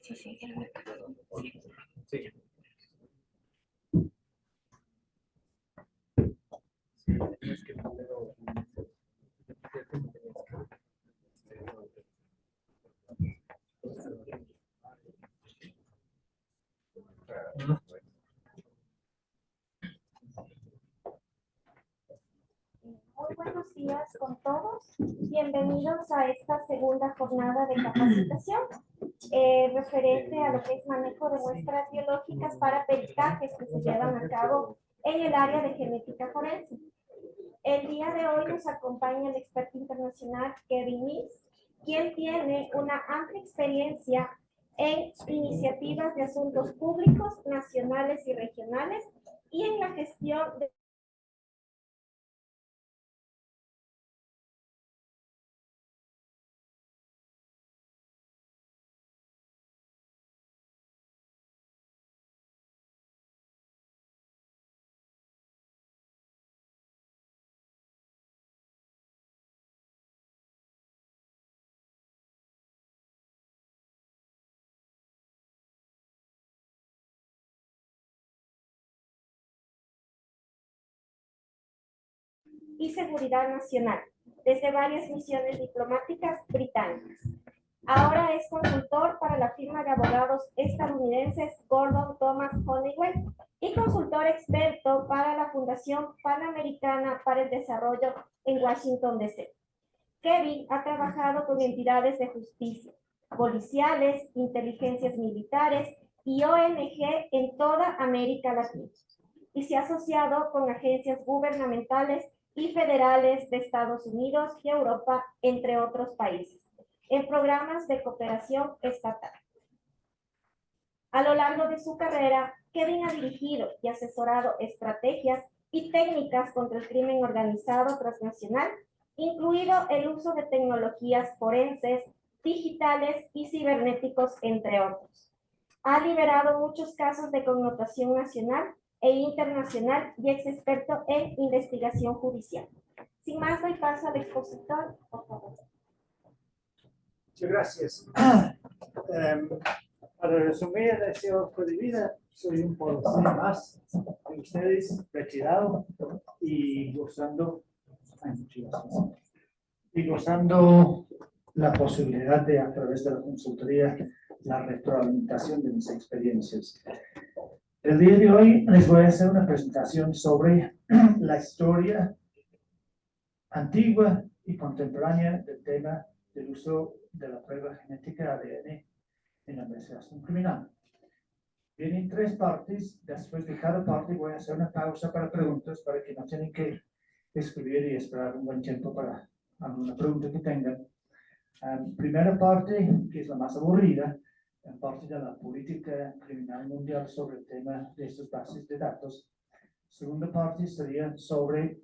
Sí, sí, quiero ver. Sí. Muy buenos días con todos. Bienvenidos a esta segunda jornada de capacitación referente a lo que es manejo de muestras biológicas para peritajes que se llevan a cabo en el área de genética forense. El día de hoy nos acompaña el experto internacional Kevin Mills, quien tiene una amplia experiencia en iniciativas de asuntos públicos, nacionales y regionales y en la gestión de y seguridad nacional, desde varias misiones diplomáticas británicas. Ahora es consultor para la firma de abogados estadounidenses Gordon Thomas Honeywell y consultor experto para la Fundación Panamericana para el Desarrollo en Washington, D.C. Kevin ha trabajado con entidades de justicia, policiales, inteligencias militares y ONG en toda América Latina y se ha asociado con agencias gubernamentales y federales de Estados Unidos y Europa, entre otros países, en programas de cooperación estatal. A lo largo de su carrera, Kevin ha dirigido y asesorado estrategias y técnicas contra el crimen organizado transnacional, incluido el uso de tecnologías forenses, digitales y cibernéticos, entre otros. Ha liberado muchos casos de connotación nacional e internacional y es experto en investigación judicial. Sin más, doy paso al expositor, por favor. Muchas gracias. Para resumir, ese ojo de vida, soy un policía más de ustedes, retirado y gozando la posibilidad de, a través de la consultoría, la retroalimentación de mis experiencias. El día de hoy les voy a hacer una presentación sobre la historia antigua y contemporánea del tema del uso de la prueba genética ADN en la investigación criminal. Vienen tres partes. Después de cada parte voy a hacer una pausa para preguntas, para que no tienen que escribir y esperar un buen tiempo para alguna pregunta que tengan. Primera parte, que es la más aburrida, en parte de la política criminal mundial sobre el tema de estas bases de datos. Segunda parte sería sobre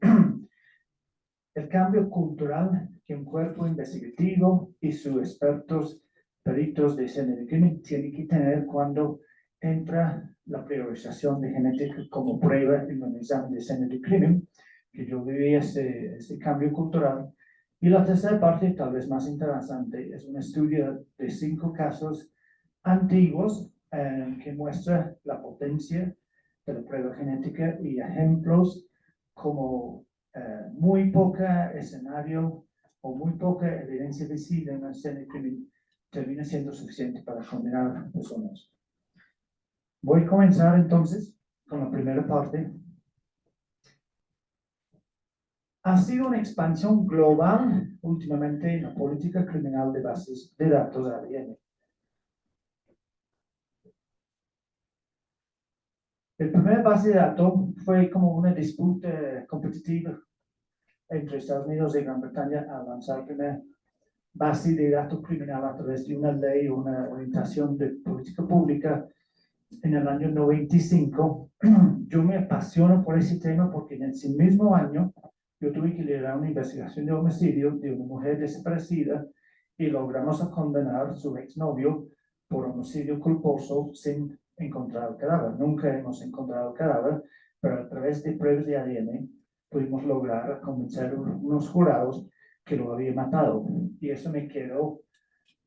el cambio cultural que un cuerpo investigativo y sus expertos peritos de escena de crimen tienen que tener cuando entra la priorización de genética como prueba en un examen de escena de crimen, que yo viví ese cambio cultural. Y la tercera parte, tal vez más interesante, es un estudio de 5 casos antiguos que muestra la potencia de la prueba genética y ejemplos como muy poca escenario o muy poca evidencia visible en la escena de crimen termina siendo suficiente para condenar a personas. Voy a comenzar entonces con la primera parte. Ha sido una expansión global últimamente en la política criminal de bases de datos ADN. El primer base de datos fue como una disputa competitiva entre Estados Unidos y Gran Bretaña a lanzar la primera base de datos criminal a través de una ley o una orientación de política pública en el año 95. Yo me apasiono por ese tema porque en ese mismo año yo tuve que liderar una investigación de homicidio de una mujer desaparecida y logramos condenar a su exnovio por homicidio culposo sin encontrar el cadáver. Nunca hemos encontrado el cadáver, pero a través de pruebas de ADN pudimos lograr convencer a unos jurados que lo había matado. Y eso me quedó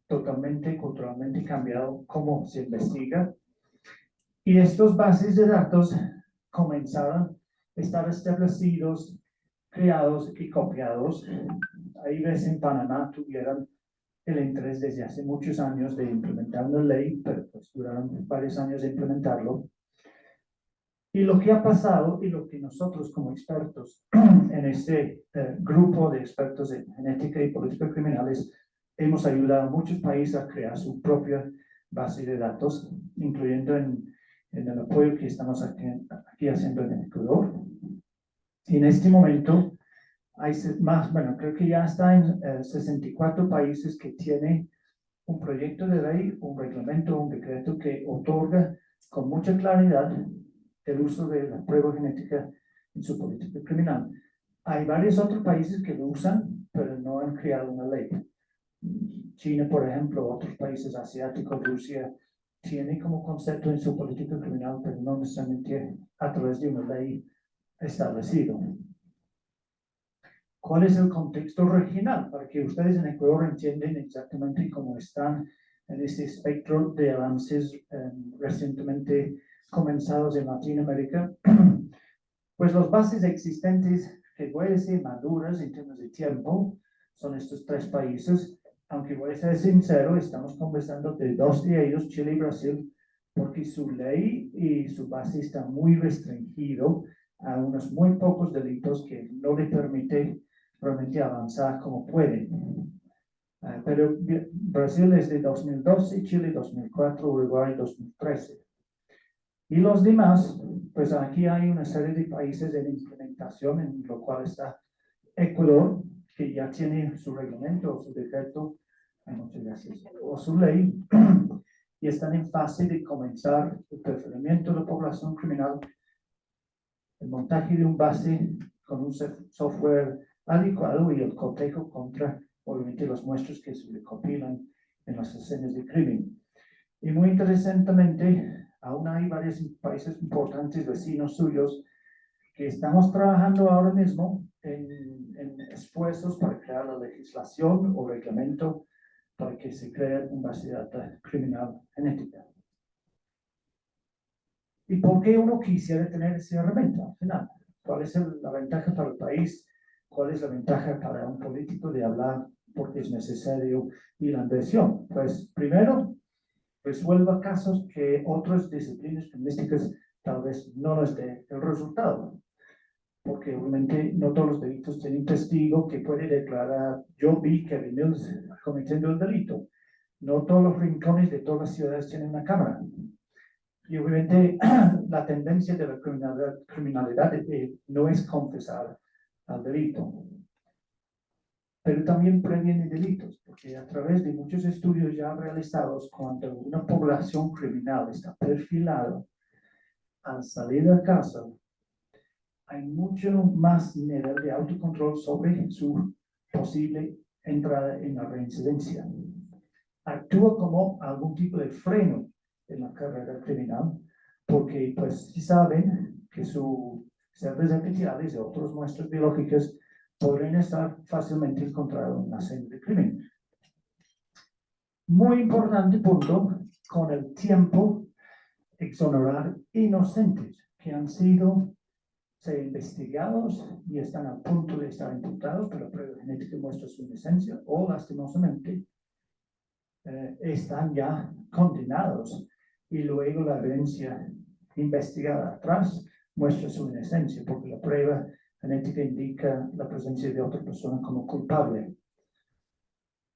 totalmente culturalmente cambiado cómo se investiga. Y estas bases de datos comenzaron a estar establecidos, creados y copiados. Ahí ves en Panamá tuvieron el interés desde hace muchos años de implementar una ley, pero pues duraron varios años de implementarlo. Y lo que ha pasado y lo que nosotros como expertos en este grupo de expertos en genética y política criminales hemos ayudado a muchos países a crear su propia base de datos, incluyendo en el apoyo que estamos aquí haciendo en Ecuador. Y en este momento hay más, bueno, creo que ya está en 64 países que tienen un proyecto de ley, un reglamento, un decreto que otorga con mucha claridad el uso de la prueba genética en su política criminal. Hay varios otros países que lo usan, pero no han creado una ley. China, por ejemplo, otros países asiáticos, Rusia, tiene como concepto en su política criminal, pero no necesariamente a través de una ley establecido. ¿Cuál es el contexto regional? Para que ustedes en Ecuador entiendan exactamente cómo están en este espectro de avances recientemente comenzados en Latinoamérica. Pues las bases existentes, que voy a decir maduras en términos de tiempo, son estos tres países. Aunque voy a ser sincero, estamos conversando de dos de ellos, Chile y Brasil, porque su ley y su base está muy restringido a unos muy pocos delitos que no le permite realmente avanzar como puede. Pero Brasil es de 2012, Chile 2004, Uruguay 2013. Y los demás, pues aquí hay una serie de países en implementación, en lo cual está Ecuador, que ya tiene su reglamento o su decreto, muchas gracias, o su ley, y están en fase de comenzar el perfilamiento de la población criminal, el montaje de un base con un software adecuado y el cotejo contra, obviamente, las muestras que se recopilan en las escenas de crimen. Y muy interesantemente, aún hay varios países importantes vecinos suyos que estamos trabajando ahora mismo en esfuerzos para crear la legislación o reglamento para que se cree una base de datos criminal genética. ¿Y por qué uno quisiera tener esa herramienta al final? ¿Cuál es la ventaja para el país? ¿Cuál es la ventaja para un político de hablar porque es necesario y la inversión? Pues primero, resuelva casos que otras disciplinas criminalísticas tal vez no les dé el resultado. Porque obviamente no todos los delitos tienen testigo que puede declarar, yo vi que Kevin Mills cometiendo el delito. No todos los rincones de todas las ciudades tienen una cámara. Y obviamente la tendencia de la criminalidad no es confesar al delito. Pero también previene delitos, porque a través de muchos estudios ya realizados, cuando una población criminal está perfilada al salir de casa, hay mucho más nivel de autocontrol sobre su posible entrada en la reincidencia. Actúa como algún tipo de freno en la carrera criminal, porque pues si saben que sus células epiteliales y otras muestras biológicas podrían estar fácilmente encontrados en la escena de crimen. Muy importante punto, con el tiempo, exonerar inocentes que han sido investigados y están a punto de estar imputados, pero la prueba genética muestra su inocencia, o lastimosamente están ya condenados y luego la evidencia investigada atrás muestra su inocencia, porque la prueba genética indica la presencia de otra persona como culpable.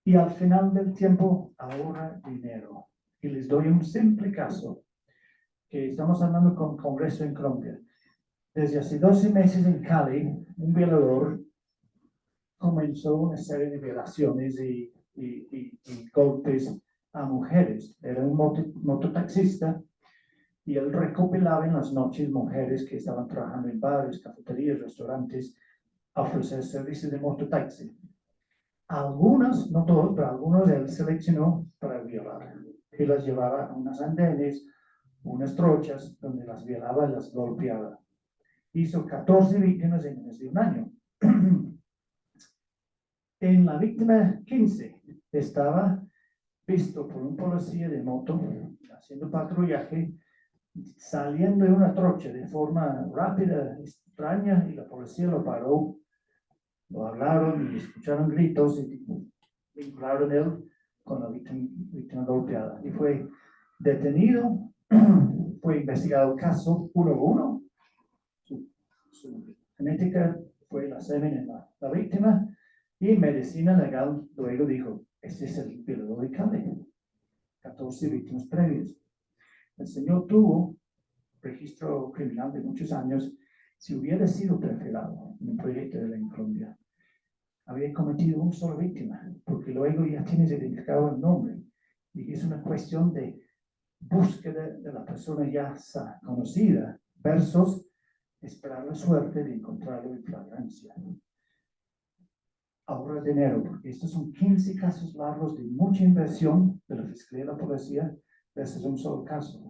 Y al final del tiempo ahorra dinero. Y les doy un simple caso, que estamos hablando con el Congreso en Colombia. Desde hace 12 meses en Cali, un violador comenzó una serie de violaciones y golpes a mujeres. Era un mototaxista y él recopilaba en las noches mujeres que estaban trabajando en bares, cafeterías, restaurantes, a ofrecer servicios de mototaxi. Algunas, no todos, pero algunos él seleccionó para violar y las llevaba a unas andenes, unas trochas, donde las violaba y las golpeaba. hizo 14 víctimas en menos de un año. En la víctima 15 estaba visto por un policía de moto haciendo patrullaje, saliendo de una trocha de forma rápida, extraña, y la policía lo paró, lo hablaron y escucharon gritos y vincularon él con la víctima golpeada. Y fue detenido, fue investigado el caso uno a uno. Su genética fue la semen en la víctima, y medicina legal luego dijo, este es el violador de Cali, 14 víctimas previas. El señor tuvo registro criminal de muchos años. Si hubiera sido perfilado en un proyecto de ley en Colombia, había cometido una sola víctima, porque luego ya tienes identificado el nombre, y es una cuestión de búsqueda de la persona ya conocida versus esperar la suerte de encontrarlo en flagrancia. Ahorra dinero, porque estos son 15 casos largos de mucha inversión de la Fiscalía y la Policía versus un solo caso.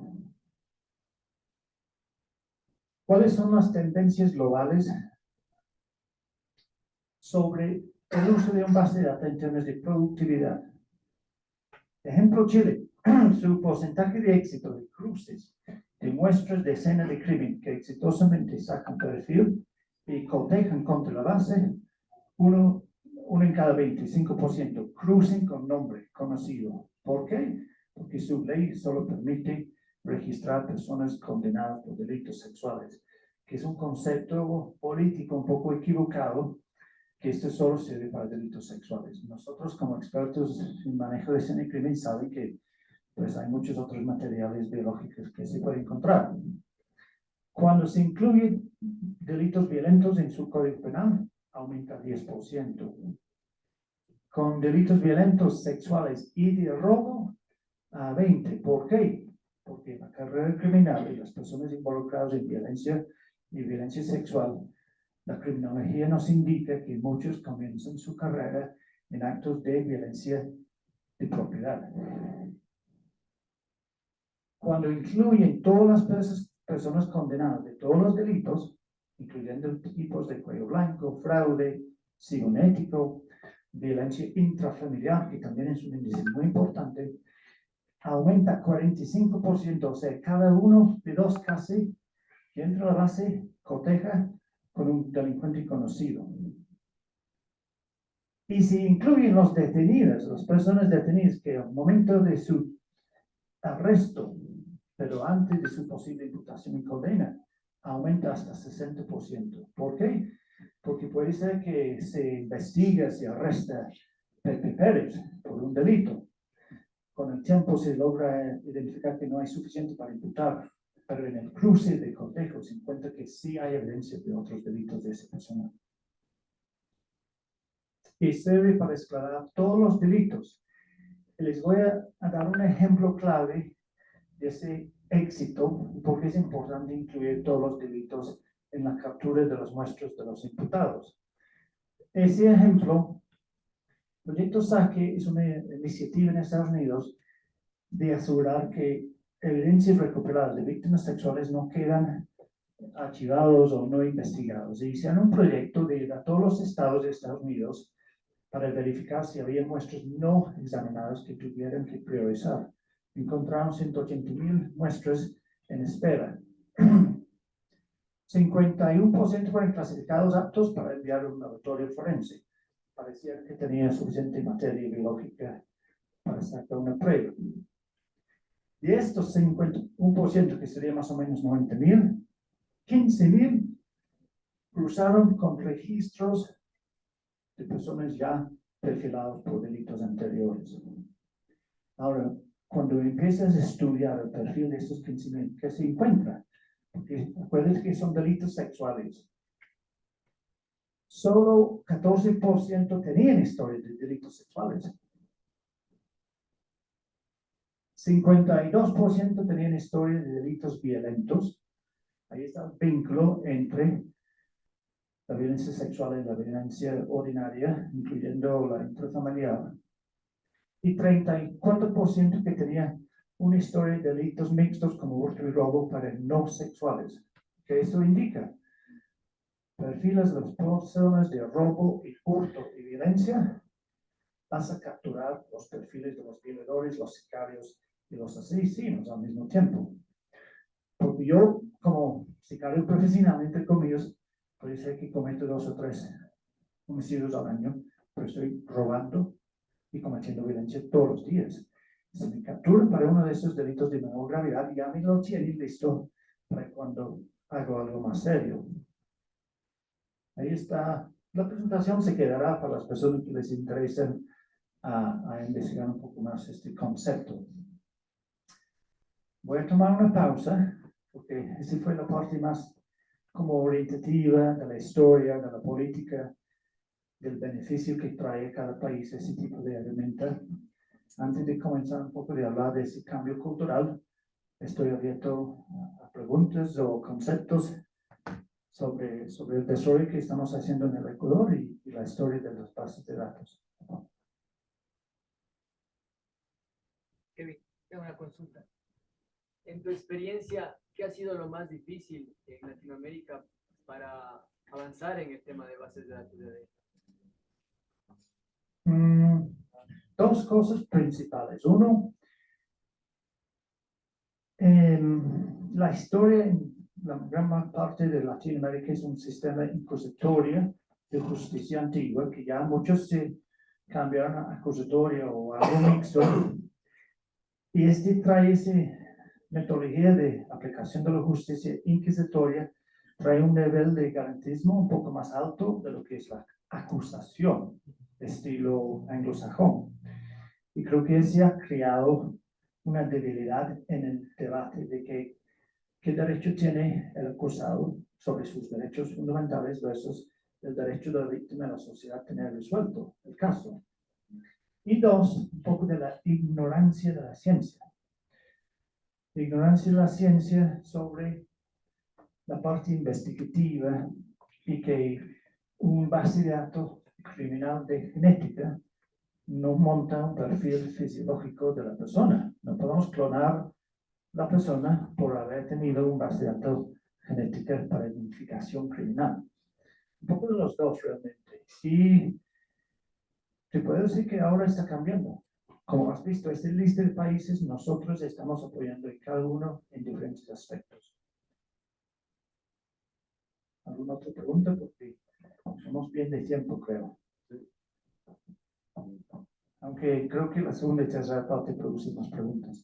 ¿Cuáles son las tendencias globales sobre el uso de un base de datos en términos de productividad? Ejemplo, Chile. Su porcentaje de éxito de cruces de muestras de escena de crimen que exitosamente sacan perfil y cotejan contra la base, uno en cada 25%, crucen con nombre conocido. ¿Por qué? Porque su ley solo permite registrar personas condenadas por delitos sexuales, que es un concepto político un poco equivocado, que esto solo sirve para delitos sexuales. Nosotros, como expertos en manejo de escena de crimen, saben que pues hay muchos otros materiales biológicos que se pueden encontrar. Cuando se incluyen delitos violentos en su código penal, aumenta 10%. Con delitos violentos sexuales y de robo, a 20%. ¿Por qué? Porque la carrera criminal y las personas involucradas en violencia y violencia sexual, la criminología nos indica que muchos comienzan su carrera en actos de violencia de propiedad. Cuando incluyen todas las personas condenadas de todos los delitos, incluyendo tipos de cuello blanco, fraude, cibernético, violencia intrafamiliar, que también es un índice muy importante, aumenta 45%, o sea, cada uno de dos casi que entra a la base coteja con un delincuente conocido. Y si incluyen los detenidos, las personas detenidas que al momento de su arresto, pero antes de su posible imputación y condena, aumenta hasta 60%. ¿Por qué? Porque puede ser que se investiga, se arresta Pepe Pérez por un delito. Con el tiempo se logra identificar que no hay suficiente para imputar, pero en el cruce de cotejo se encuentra que sí hay evidencia de otros delitos de esa persona. Y sirve para esclarecer todos los delitos. Les voy a dar un ejemplo clave de ese éxito, porque es importante incluir todos los delitos en la captura de las muestras de los imputados. Ese ejemplo, el proyecto SAQUE es una iniciativa en Estados Unidos de asegurar que evidencias recuperadas de víctimas sexuales no quedan archivados o no investigados. Y hicieron un proyecto de ir a todos los estados de Estados Unidos para verificar si había muestras no examinadas que tuvieran que priorizar. Encontraron 180,000 muestras en espera. 51% fueron clasificados aptos para enviar a un laboratorio forense. Parecía que tenía suficiente materia biológica para sacar una prueba. De estos 51%, que sería más o menos 90,000, 15,000 cruzaron con registros de personas ya perfiladas por delitos anteriores. Ahora, cuando empiezas a estudiar el perfil de estos 15,000, ¿qué se encuentra? Porque acuérdense que son delitos sexuales. Solo 14% tenían historia de delitos sexuales. 52% tenían historia de delitos violentos. Ahí está el vínculo entre la violencia sexual y la violencia ordinaria, incluyendo la intrafamiliar. Y 34% que tenía una historia de delitos mixtos como hurto y robo para no sexuales. ¿Qué eso indica? perfiles de las personas de robo y hurto y violencia, vas a capturar los perfiles de los violadores, los sicarios y los asesinos al mismo tiempo. Porque yo, como sicario profesional, entre comillas, puede ser que cometo 2 o 3 homicidios al año, pero estoy robando y cometiendo violencia todos los días. Si me capturan para uno de esos delitos de menor gravedad, ya me lo tienen listo para cuando hago algo más serio. Ahí está. La presentación se quedará para las personas que les interesen a investigar un poco más este concepto. Voy a tomar una pausa, porque esa fue la parte más como orientativa de la historia, de la política, del beneficio que trae a cada país ese tipo de herramienta. Antes de comenzar un poco de hablar de ese cambio cultural, estoy abierto a preguntas o conceptos sobre el desarrollo que estamos haciendo en el Ecuador y la historia de las bases de datos. Kevin, tengo una consulta. En tu experiencia, ¿qué ha sido lo más difícil en Latinoamérica para avanzar en el tema de bases de datos de ADN? 2 cosas principales. Uno, la historia en la gran parte de Latinoamérica es un sistema inquisitorio de justicia antigua, que ya muchos se cambiaron a acusatoria o algo mixto. Y este trae esa metodología de aplicación de la justicia inquisitoria, trae un nivel de garantismo un poco más alto de lo que es la acusación, estilo anglosajón. Y creo que se ha creado una debilidad en el debate de qué derecho tiene el acusado sobre sus derechos fundamentales versus el derecho de la víctima de la sociedad a tener resuelto el caso. Y 2, un poco de la ignorancia de la ciencia. La ignorancia de la ciencia sobre la parte investigativa y que un base de datos criminal de genética no monta un perfil fisiológico de la persona. No podemos clonar la persona por haber tenido un base de datos genética para identificación criminal. Un poco de los dos realmente. Y te puedo decir que ahora está cambiando. Como has visto, esta lista de países, nosotros estamos apoyando en cada uno en diferentes aspectos. ¿Alguna otra pregunta? Porque estamos bien de tiempo, creo. Aunque creo que la segunda y tercera parte producen más preguntas.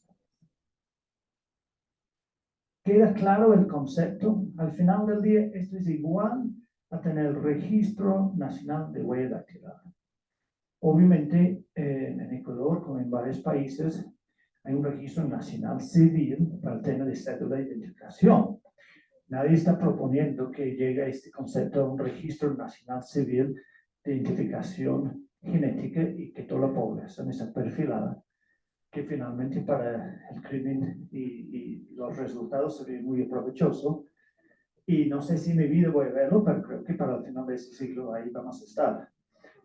¿Queda claro el concepto? Al final del día, esto es igual a tener el Registro Nacional de Huella Dactilar. Obviamente, en Ecuador, como en varios países, hay un registro nacional civil para el tema de cédula de identificación. Nadie está proponiendo que llegue a este concepto a un registro nacional civil de identificación genética y que toda la población está perfilada, que finalmente para el crimen y los resultados sería muy provechoso. Y no sé si en mi vida voy a verlo, pero creo que para el final de este siglo ahí vamos a estar.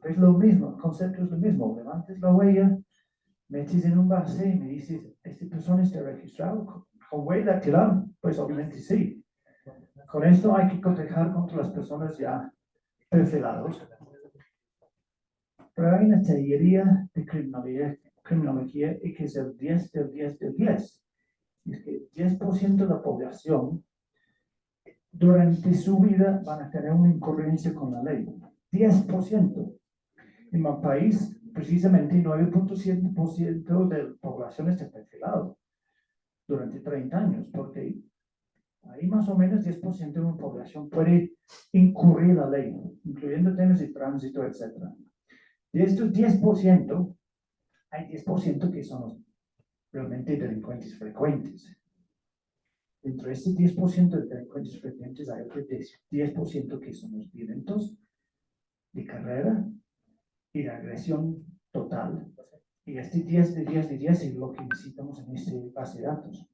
Es lo mismo, el concepto es lo mismo. Levantes la huella, metes en un base y me dices, ¿esta persona está registrada con huella dactilar? Pues obviamente sí. Con esto hay que cotejar contra las personas ya perfiladas. Pero hay una teoría de criminología y que es el 10 del 10 del 10. Es que 10% de la población durante su vida van a tener una incongruencia con la ley. 10%. En mi país, precisamente 9.7% de la población está perfilado durante 30 años, porque ahí más o menos 10% de una población puede incurrir la ley, incluyendo temas de tránsito, etc. De estos 10%, hay 10% que son realmente delincuentes frecuentes. Dentro de este 10% de delincuentes frecuentes hay otro 10% que son los violentos de carrera y de agresión total. Y este 10 de 10 de 10 es lo que necesitamos en este base de datos.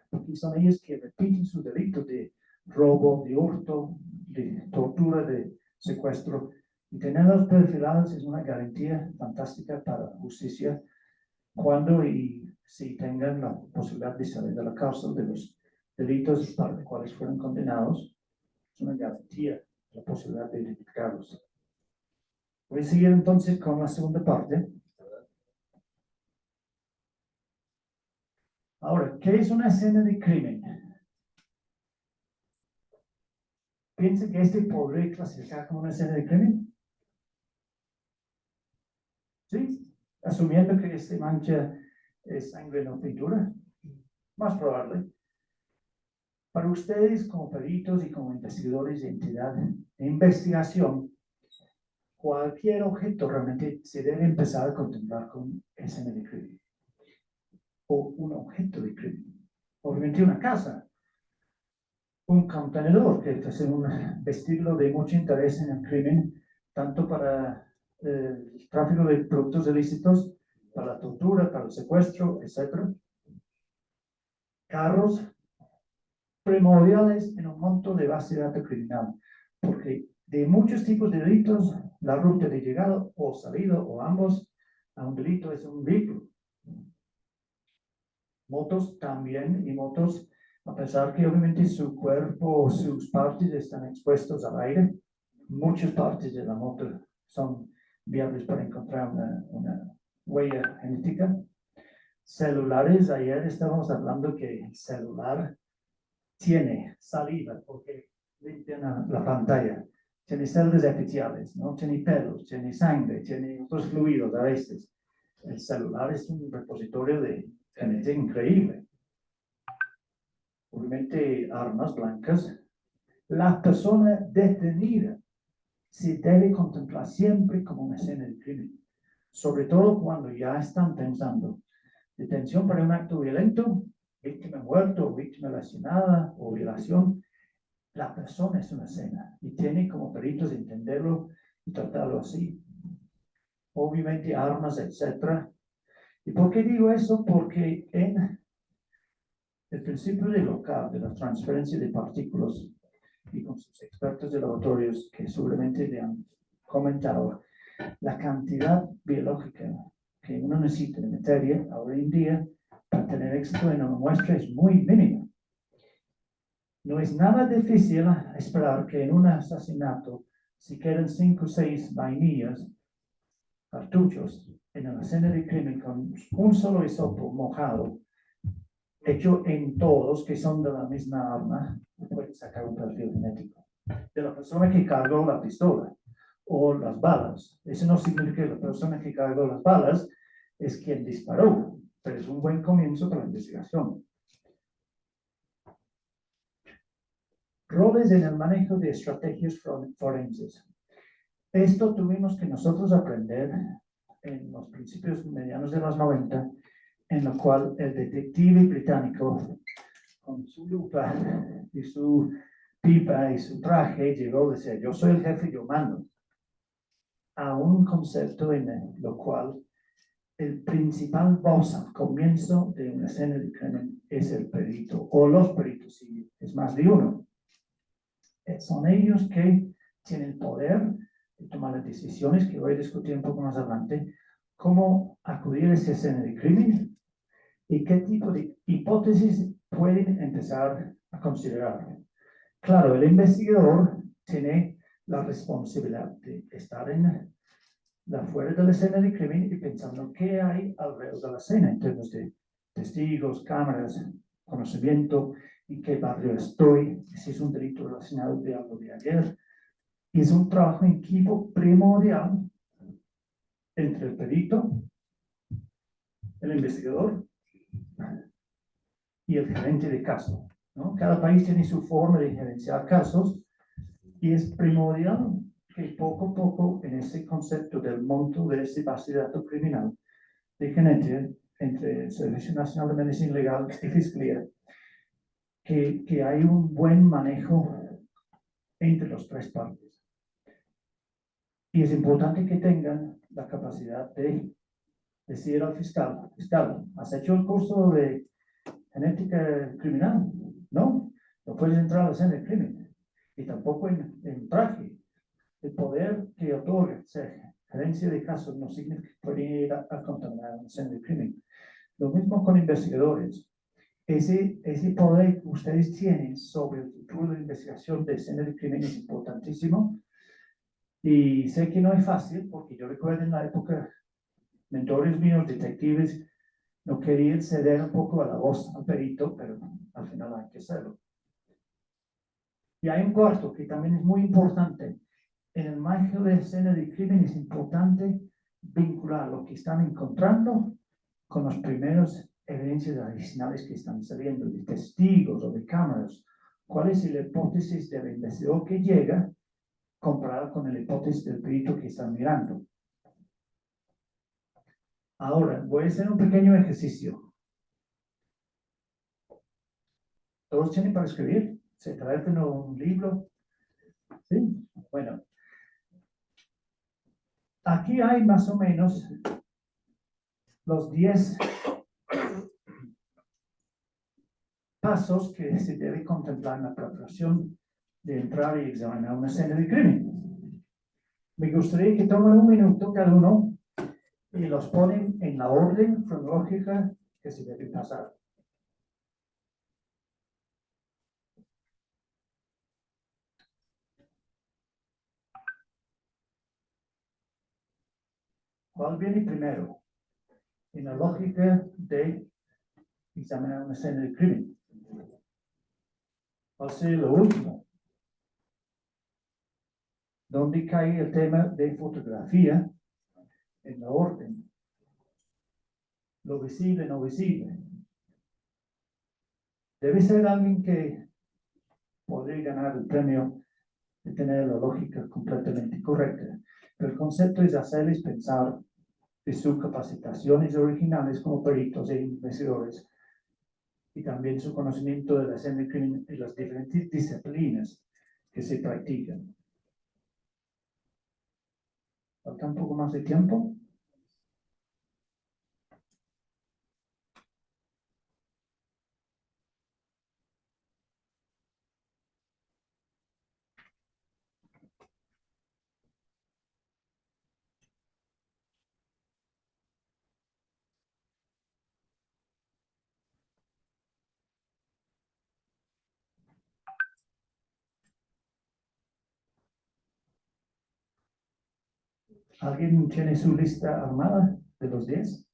Porque son ellos que repiten su delito de robo, de hurto, de tortura, de secuestro. Y tenerlos perfilados es una garantía fantástica para la justicia cuando y si tengan la posibilidad de salir de la cárcel de los delitos para los cuales fueron condenados. Es una garantía la posibilidad de identificarlos. Voy a seguir entonces con la segunda parte. Ahora, ¿qué es una escena de crimen? ¿Piensa que este podría clasificar como una escena de crimen? ¿Sí? Asumiendo que se mancha sangre en la pintura. Más probable. Para ustedes, como peritos y como investigadores de entidad de investigación, cualquier objeto realmente se debe empezar a contemplar con escena de crimen. O un objeto de crimen. Obviamente una casa. Un contenedor, que es un vestíbulo de mucho interés en el crimen, tanto para el tráfico de productos ilícitos, para la tortura, para el secuestro, etc. Carros primordiales en un monto de base de datos criminal, porque de muchos tipos de delitos, la ruta de llegada o salida o ambos a un delito es un vehículo. Motos también, y motos, a pesar que obviamente su cuerpo o sus partes están expuestos al aire, muchas partes de la moto son viables para encontrar una huella genética. Celulares, ayer estábamos hablando que el celular tiene saliva porque limpia la pantalla, tiene celdas epiteliales, ¿no? Tiene pelos, tiene sangre, tiene otros fluidos a veces. El celular es un repositorio de genética increíble. Obviamente armas blancas. La persona detenida se debe contemplar siempre como una escena de crimen, sobre todo cuando ya están pensando detención para un acto violento, víctima muerta o víctima lesionada o violación. La persona es una escena y tiene como peritos entenderlo y tratarlo así. Obviamente armas, etc. ¿Y por qué digo eso? Porque en el principio de local, de la transferencia de partículas, y con sus expertos de laboratorios que seguramente le han comentado, la cantidad biológica que uno necesita de materia hoy en día para tener éxito en una muestra es muy mínima. No es nada difícil esperar que en un asesinato, si quedan 5 o 6 vainillas, cartuchos, en la escena de crimen con un solo hisopo mojado, hecho en todos que son de la misma arma, puede sacar un perfil genético de la persona que cargó la pistola o las balas. Eso no significa que la persona que cargó las balas es quien disparó, pero es un buen comienzo para la investigación. Roles en el manejo de estrategias forenses. Esto tuvimos que nosotros aprender en los principios medianos de los 90, en lo cual el detective británico, con su lupa y su pipa y su traje, llegó a decir, yo soy el jefe, yo mando, a un concepto en lo cual el principal voz al comienzo de una escena de crimen es el perito, o los peritos, si es más de uno. Son ellos que tienen el poder de tomar las decisiones, que voy a discutir un poco más adelante, cómo acudir a esa escena de crimen y qué tipo de hipótesis pueden empezar a considerar. Claro, el investigador tiene la responsabilidad de estar fuera de la escena de crimen y pensando qué hay alrededor de la escena en términos de testigos, cámaras, conocimiento, en qué barrio estoy, si es un delito relacionado de algo de ayer. Y es un trabajo en equipo primordial entre el perito, el investigador y el gerente de caso, ¿no? Cada país tiene su forma de gerenciar casos y es primordial que poco a poco en ese concepto del monto de ese base de datos criminal de genética entre el Servicio Nacional de Medicina Legal y Fiscalía, que hay un buen manejo entre las tres partes. Y es importante que tengan la capacidad de decir al fiscal, ¿has hecho el curso de genética criminal? No, no puedes entrar a la escena del crimen. Y tampoco en traje. El poder que otorga gerencia de casos no significa que pueden ir a contaminar una escena del crimen. Lo mismo con investigadores. ese poder que ustedes tienen sobre el futuro de la investigación de escena de crimen es importantísimo. Y sé que no es fácil, porque yo recuerdo en la época, mentores míos, detectives, no querían ceder un poco a la voz al perito, pero al final hay que hacerlo. Y hay un cuarto que también es muy importante. En el manejo de escena de crimen es importante vincular lo que están encontrando con los primeros evidencias adicionales que están saliendo, de testigos o de cámaras. ¿Cuál es la hipótesis del investigador que llega comparada con la hipótesis del perito que están mirando? Ahora, voy a hacer un pequeño ejercicio. ¿Todos tienen para escribir? ¿Se traen un libro? ¿Sí? Bueno. Aquí hay más o menos los 10 pasos que se debe contemplar en la preparación de entrar y examinar una escena de crimen. Me gustaría que tomen un minuto cada uno y los ponen en la orden cronológica que se debe pasar. ¿Cuál viene primero? En la lógica de examinar una escena de crimen. ¿Cuál sería lo último? ¿Dónde cae el tema de fotografía en la orden? Lo visible, no visible. Debe ser alguien que podría ganar el premio de tener la lógica completamente correcta. Pero el concepto es hacerles pensar de sus capacitaciones originales como peritos e investigadores y también su conocimiento de la escena de crimen y las diferentes disciplinas que se practican. ¿Falta un poco más de tiempo? ¿Alguien tiene su lista armada de los 10?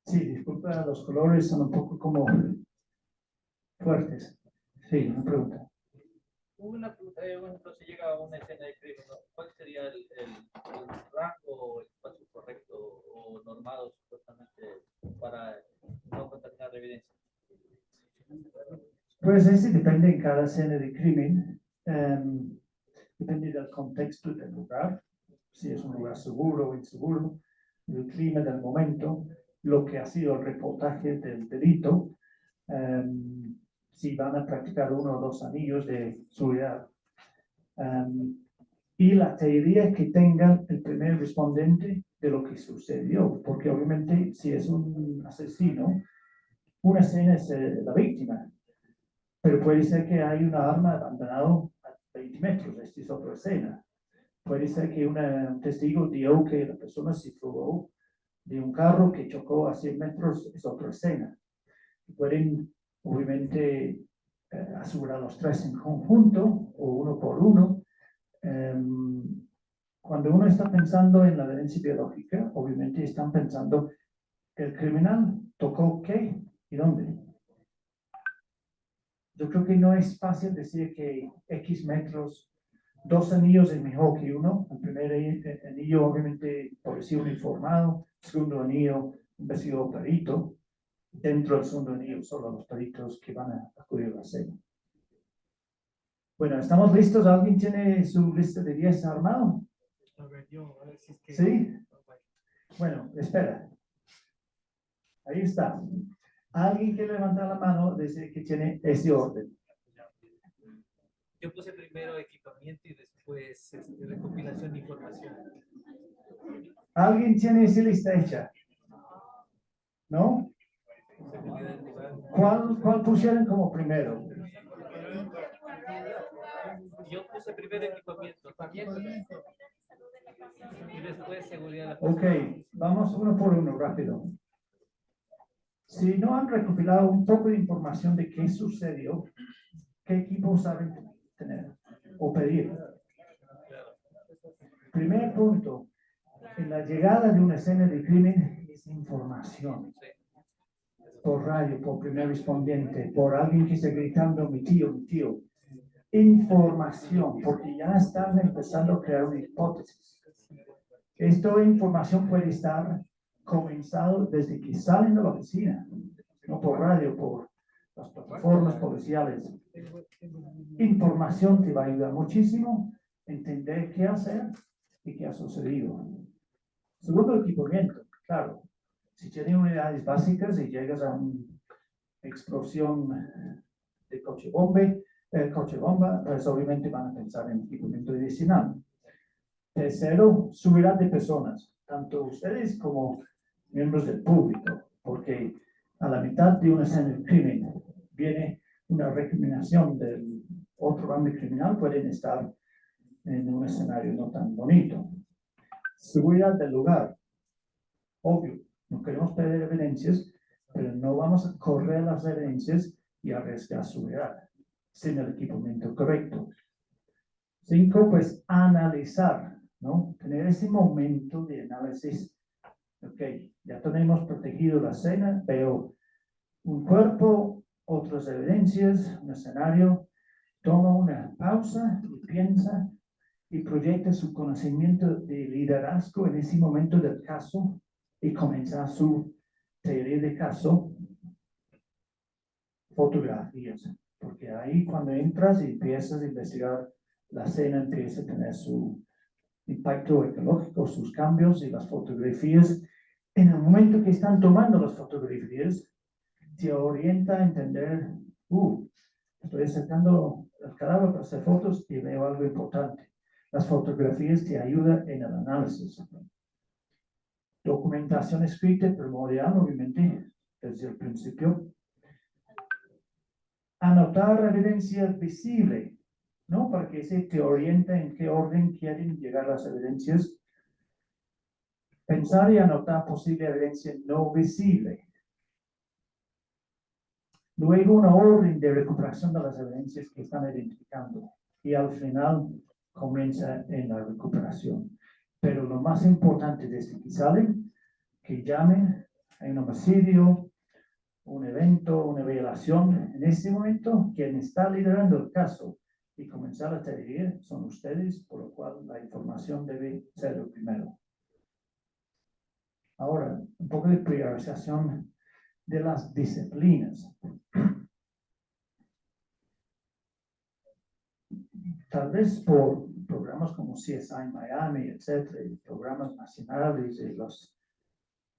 Sí, disculpa, los colores son un poco como fuertes. Sí, una pregunta. Una pregunta, por ejemplo, si llega a una escena de crimen, ¿no? ¿Cuál sería el rango o el espacio correcto o normado supuestamente para no contaminar la evidencia? Pues ese depende en cada escena de crimen. Depende del contexto del lugar, si es un lugar seguro o inseguro, el clima del momento, lo que ha sido el reportaje del delito, si van a practicar 1 o 2 anillos de seguridad. Y la teoría que tenga el primer respondente de lo que sucedió, porque obviamente si es un asesino, una escena es la víctima, pero puede ser que hay una arma abandonada a 20 metros, esta es otra escena. Puede ser que un testigo dio que la persona se fugó de un carro que chocó a 100 metros, es otra escena. Pueden, obviamente, asegurar los 3 en conjunto o uno por uno. Cuando uno está pensando en la evidencia biológica, obviamente están pensando, ¿el criminal tocó qué y dónde? Yo creo que no es fácil decir que X metros, 2 anillos es mejor que uno. El primer anillo, obviamente, policía uniformado. Segundo anillo, investigador perito. Dentro del segundo anillo, solo los peritos que van a acudir a la escena. Bueno, ¿estamos listos? ¿Alguien tiene su lista de 10 armado? A ver, a ver si es que... ¿Sí? Bueno, espera. Ahí está. Alguien que levanta la mano desde que tiene ese orden. Yo puse primero equipamiento y después recopilación de información. ¿Alguien tiene esa lista hecha? ¿No? Seguridad del lugar. ¿Cuál pusieron como primero? Yo puse primero equipamiento. Y después seguridad de la Ok, persona. vamos uno por uno, rápido. Si no han recopilado un poco de información de qué sucedió, ¿qué equipos saben tener o pedir? Primer punto, en la llegada de una escena de crimen es información. Por radio, por primer respondiente, por alguien que está gritando, mi tío, mi tío. Información, porque ya están empezando a crear una hipótesis. Esta información puede estar comenzado desde que salen de la oficina, no por radio, por las plataformas policiales. Información te va a ayudar muchísimo a entender qué hacer y qué ha sucedido. Segundo, equipamiento. Claro, si tienes unidades básicas y llegas a una explosión de coche bomba, pues obviamente van a pensar en equipamiento adicional. Tercero, seguridad de personas, tanto ustedes como miembros del público, porque a la mitad de una escena de crimen viene una recriminación del otro bando criminal, pueden estar en un escenario no tan bonito. Seguridad del lugar. Obvio, no queremos perder evidencias, pero no vamos a correr las evidencias y arriesgar su seguridad sin el equipamiento correcto. 5, pues analizar, ¿no? Tener ese momento de análisis. Ok, ya tenemos protegido la escena, veo un cuerpo, otras evidencias, un escenario, toma una pausa y piensa y proyecta su conocimiento de liderazgo en ese momento del caso y comienza su teoría de caso, fotografías, porque ahí cuando entras y empiezas a investigar, la escena empieza a tener su impacto ecológico, sus cambios y las fotografías. En el momento que están tomando las fotografías, te orienta a entender, estoy acercando el cadáver para hacer fotos y veo algo importante. Las fotografías te ayudan en el análisis. Documentación escrita primordial, obviamente, desde el principio. Anotar evidencia visible, ¿no? Para que se te oriente en qué orden quieren llegar las evidencias. Pensar y anotar posible evidencia no visible. Luego una orden de recuperación de las evidencias que están identificando. Y al final comienza en la recuperación. Pero lo más importante desde que salen, que llamen a un homicidio, un evento, una violación. En ese momento, quien está liderando el caso y comenzar a teoría son ustedes, por lo cual la información debe ser lo primero. Ahora, un poco de priorización de las disciplinas. Tal vez por programas como CSI Miami, etcétera, y programas nacionales y las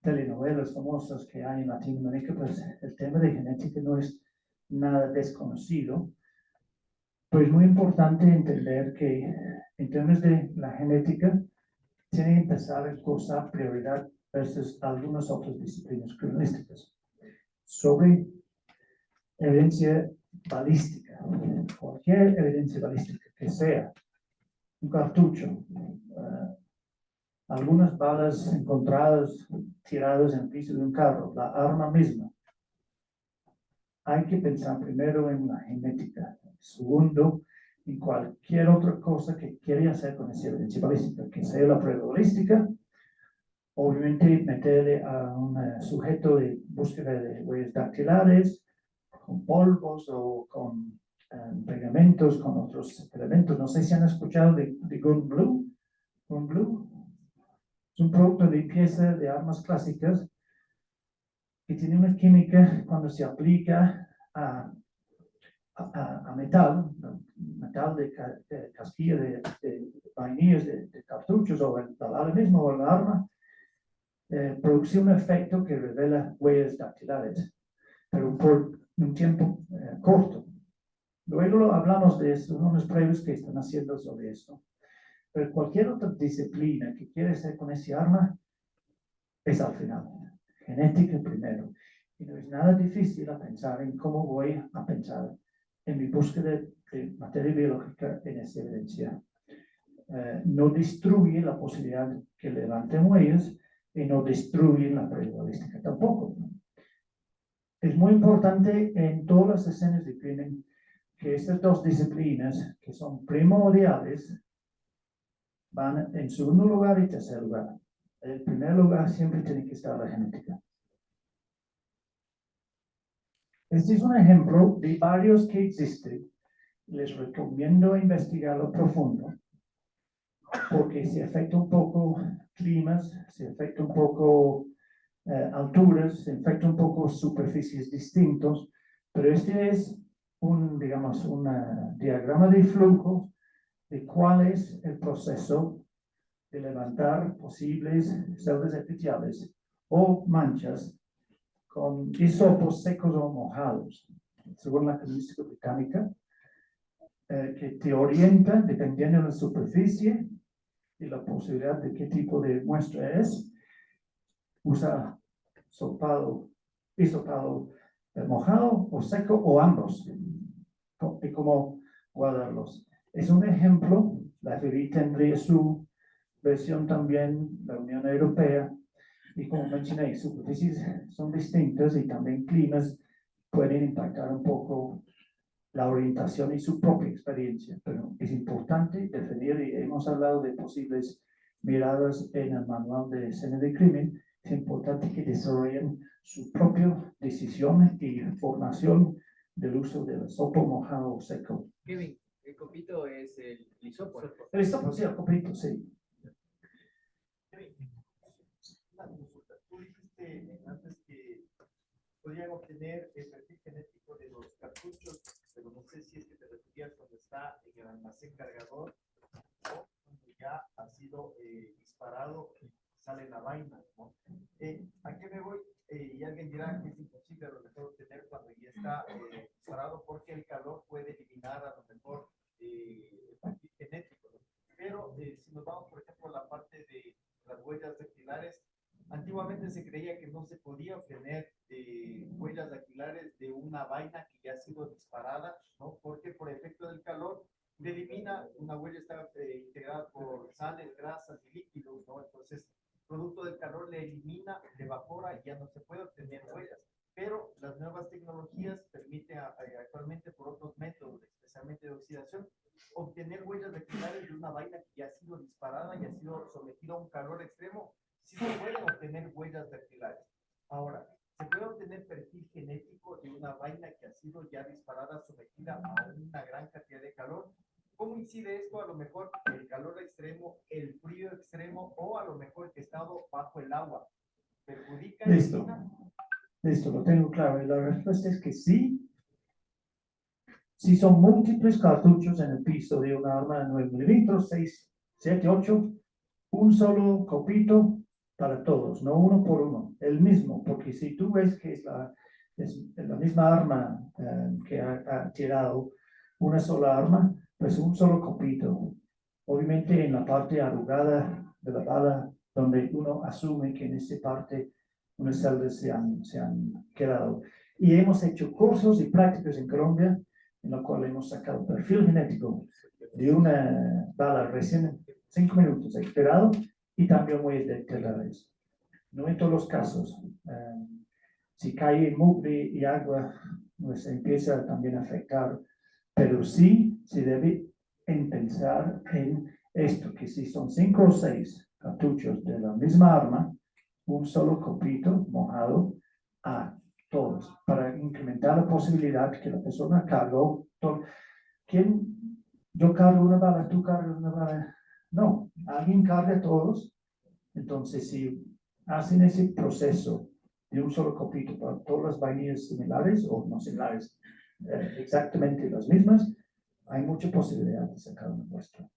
telenovelas famosas que hay en Latinoamérica, pues el tema de genética no es nada desconocido. Pero es muy importante entender que en términos de la genética, tiene que empezar a causar prioridad versus algunas otras disciplinas criminalísticas. Sobre evidencia balística, cualquier evidencia balística que sea, un cartucho, algunas balas encontradas tiradas en el piso de un carro, la arma misma. Hay que pensar primero en la genética, segundo, en cualquier otra cosa que quiera hacer con esa evidencia balística, que sea la prueba balística, obviamente meterle a un sujeto de búsqueda de huellas dactilares, con polvos o con pegamentos, con otros elementos. No sé si han escuchado de Gun Blue. Gun Blue es un producto de limpieza de armas clásicas que tiene una química cuando se aplica a metal de casquilla de vainillas de cartuchos o el bala mismo o el arma, produce un efecto que revela huellas dactilares. pero por un tiempo corto. Luego hablamos de esto, unos pruebas que están haciendo sobre esto. Pero cualquier otra disciplina que quiere hacer con ese arma es al final. Genética primero. Y no es nada difícil a pensar en cómo voy a pensar en mi búsqueda de materia biológica en esa evidencia. No destruye la posibilidad que levanten huellas y no destruye la probabilística tampoco. Es muy importante en todas las escenas de crimen que estas dos disciplinas, que son primordiales, van en segundo lugar y tercer lugar. En el primer lugar siempre tiene que estar la genética. Este es un ejemplo de varios que existen. Les recomiendo investigarlo profundo, porque se afecta un poco climas, se afecta un poco alturas, se afecta un poco superficies distintos, pero este es digamos, un diagrama de flujo de cuál es el proceso de levantar posibles celdas epiteliales o manchas con hisopos secos o mojados, según la casuística británica, que te orienta, dependiendo de la superficie y la posibilidad de qué tipo de muestra es, usa hisopado mojado o seco o ambos, y cómo guardarlos. Es un ejemplo, la FERI tendría su versión también, la Unión Europea, y como mencioné, superficies son distintas y también climas pueden impactar un poco la orientación y su propia experiencia, pero es importante definir, y hemos hablado de posibles miradas en el manual de escena de crimen, es importante que desarrollen su propia decisión y formación del uso del hisopo mojado o seco. Kevin, el copito es el hisopo. El hisopo, sí, el copito, sí. Una consulta. Tú dijiste antes que podían obtener el perfil genético de los cartuchos, pero no sé si es que te referías cuando está en el almacén cargador o cuando ya ha sido disparado y sale la vaina, ¿no? ¿A qué me voy? Y alguien dirá que es imposible a lo mejor obtener cuando ya está disparado porque el calor puede eliminar a lo mejor el perfil genético, ¿no? Pero si nos vamos, por ejemplo, a la parte de las huellas dactilares, antiguamente se creía que no se podía obtener huellas dactilares de una vaina que ya ha sido disparada, ¿no? Porque por efecto del calor le elimina, una huella está integrada por sales, grasas y líquidos, ¿no? Entonces, producto del calor le elimina, le evapora y ya no se puede obtener huellas. Pero las nuevas tecnologías permiten actualmente por otros métodos, especialmente de oxidación, obtener huellas dactilares de una vaina que ya ha sido disparada y ha sido sometida a un calor extremo. Sí se pueden obtener huellas dactilares. Ahora, se puede obtener perfil genético de una vaina que ha sido ya disparada, sometida a una gran cantidad de calor. ¿Cómo incide esto? A lo mejor el calor extremo, el frío extremo o a lo mejor el estado bajo el agua. ¿Perjudica? Listo. Listo, lo tengo claro. Y la respuesta es que sí. Si son múltiples cartuchos en el piso de una arma de 9 milímetros, 6, 7, 8, un solo copito para todos, no uno por uno, el mismo, porque si tú ves que es la misma arma que ha tirado una sola arma, pues un solo copito. Obviamente en la parte arrugada de la bala, donde uno asume que en esa parte unas celdas se han quedado. Y hemos hecho cursos y prácticas en Colombia, en la cual hemos sacado perfil genético de una bala recién 5 minutos esperado y también huellas dactilares. No en todos los casos. Si cae mugre y agua, pues empieza también a afectar, pero sí se debe pensar en esto, que si son 5 o 6 cartuchos de la misma arma, un solo copito mojado a todos, para incrementar la posibilidad que la persona cargó. Yo cargo una bala, tú cargas una bala. No, alguien carga a todos. Entonces, si hacen ese proceso de un solo copito para todas las vainillas similares o no similares, exactamente las mismas, hay mucha posibilidad de sacar una muestra.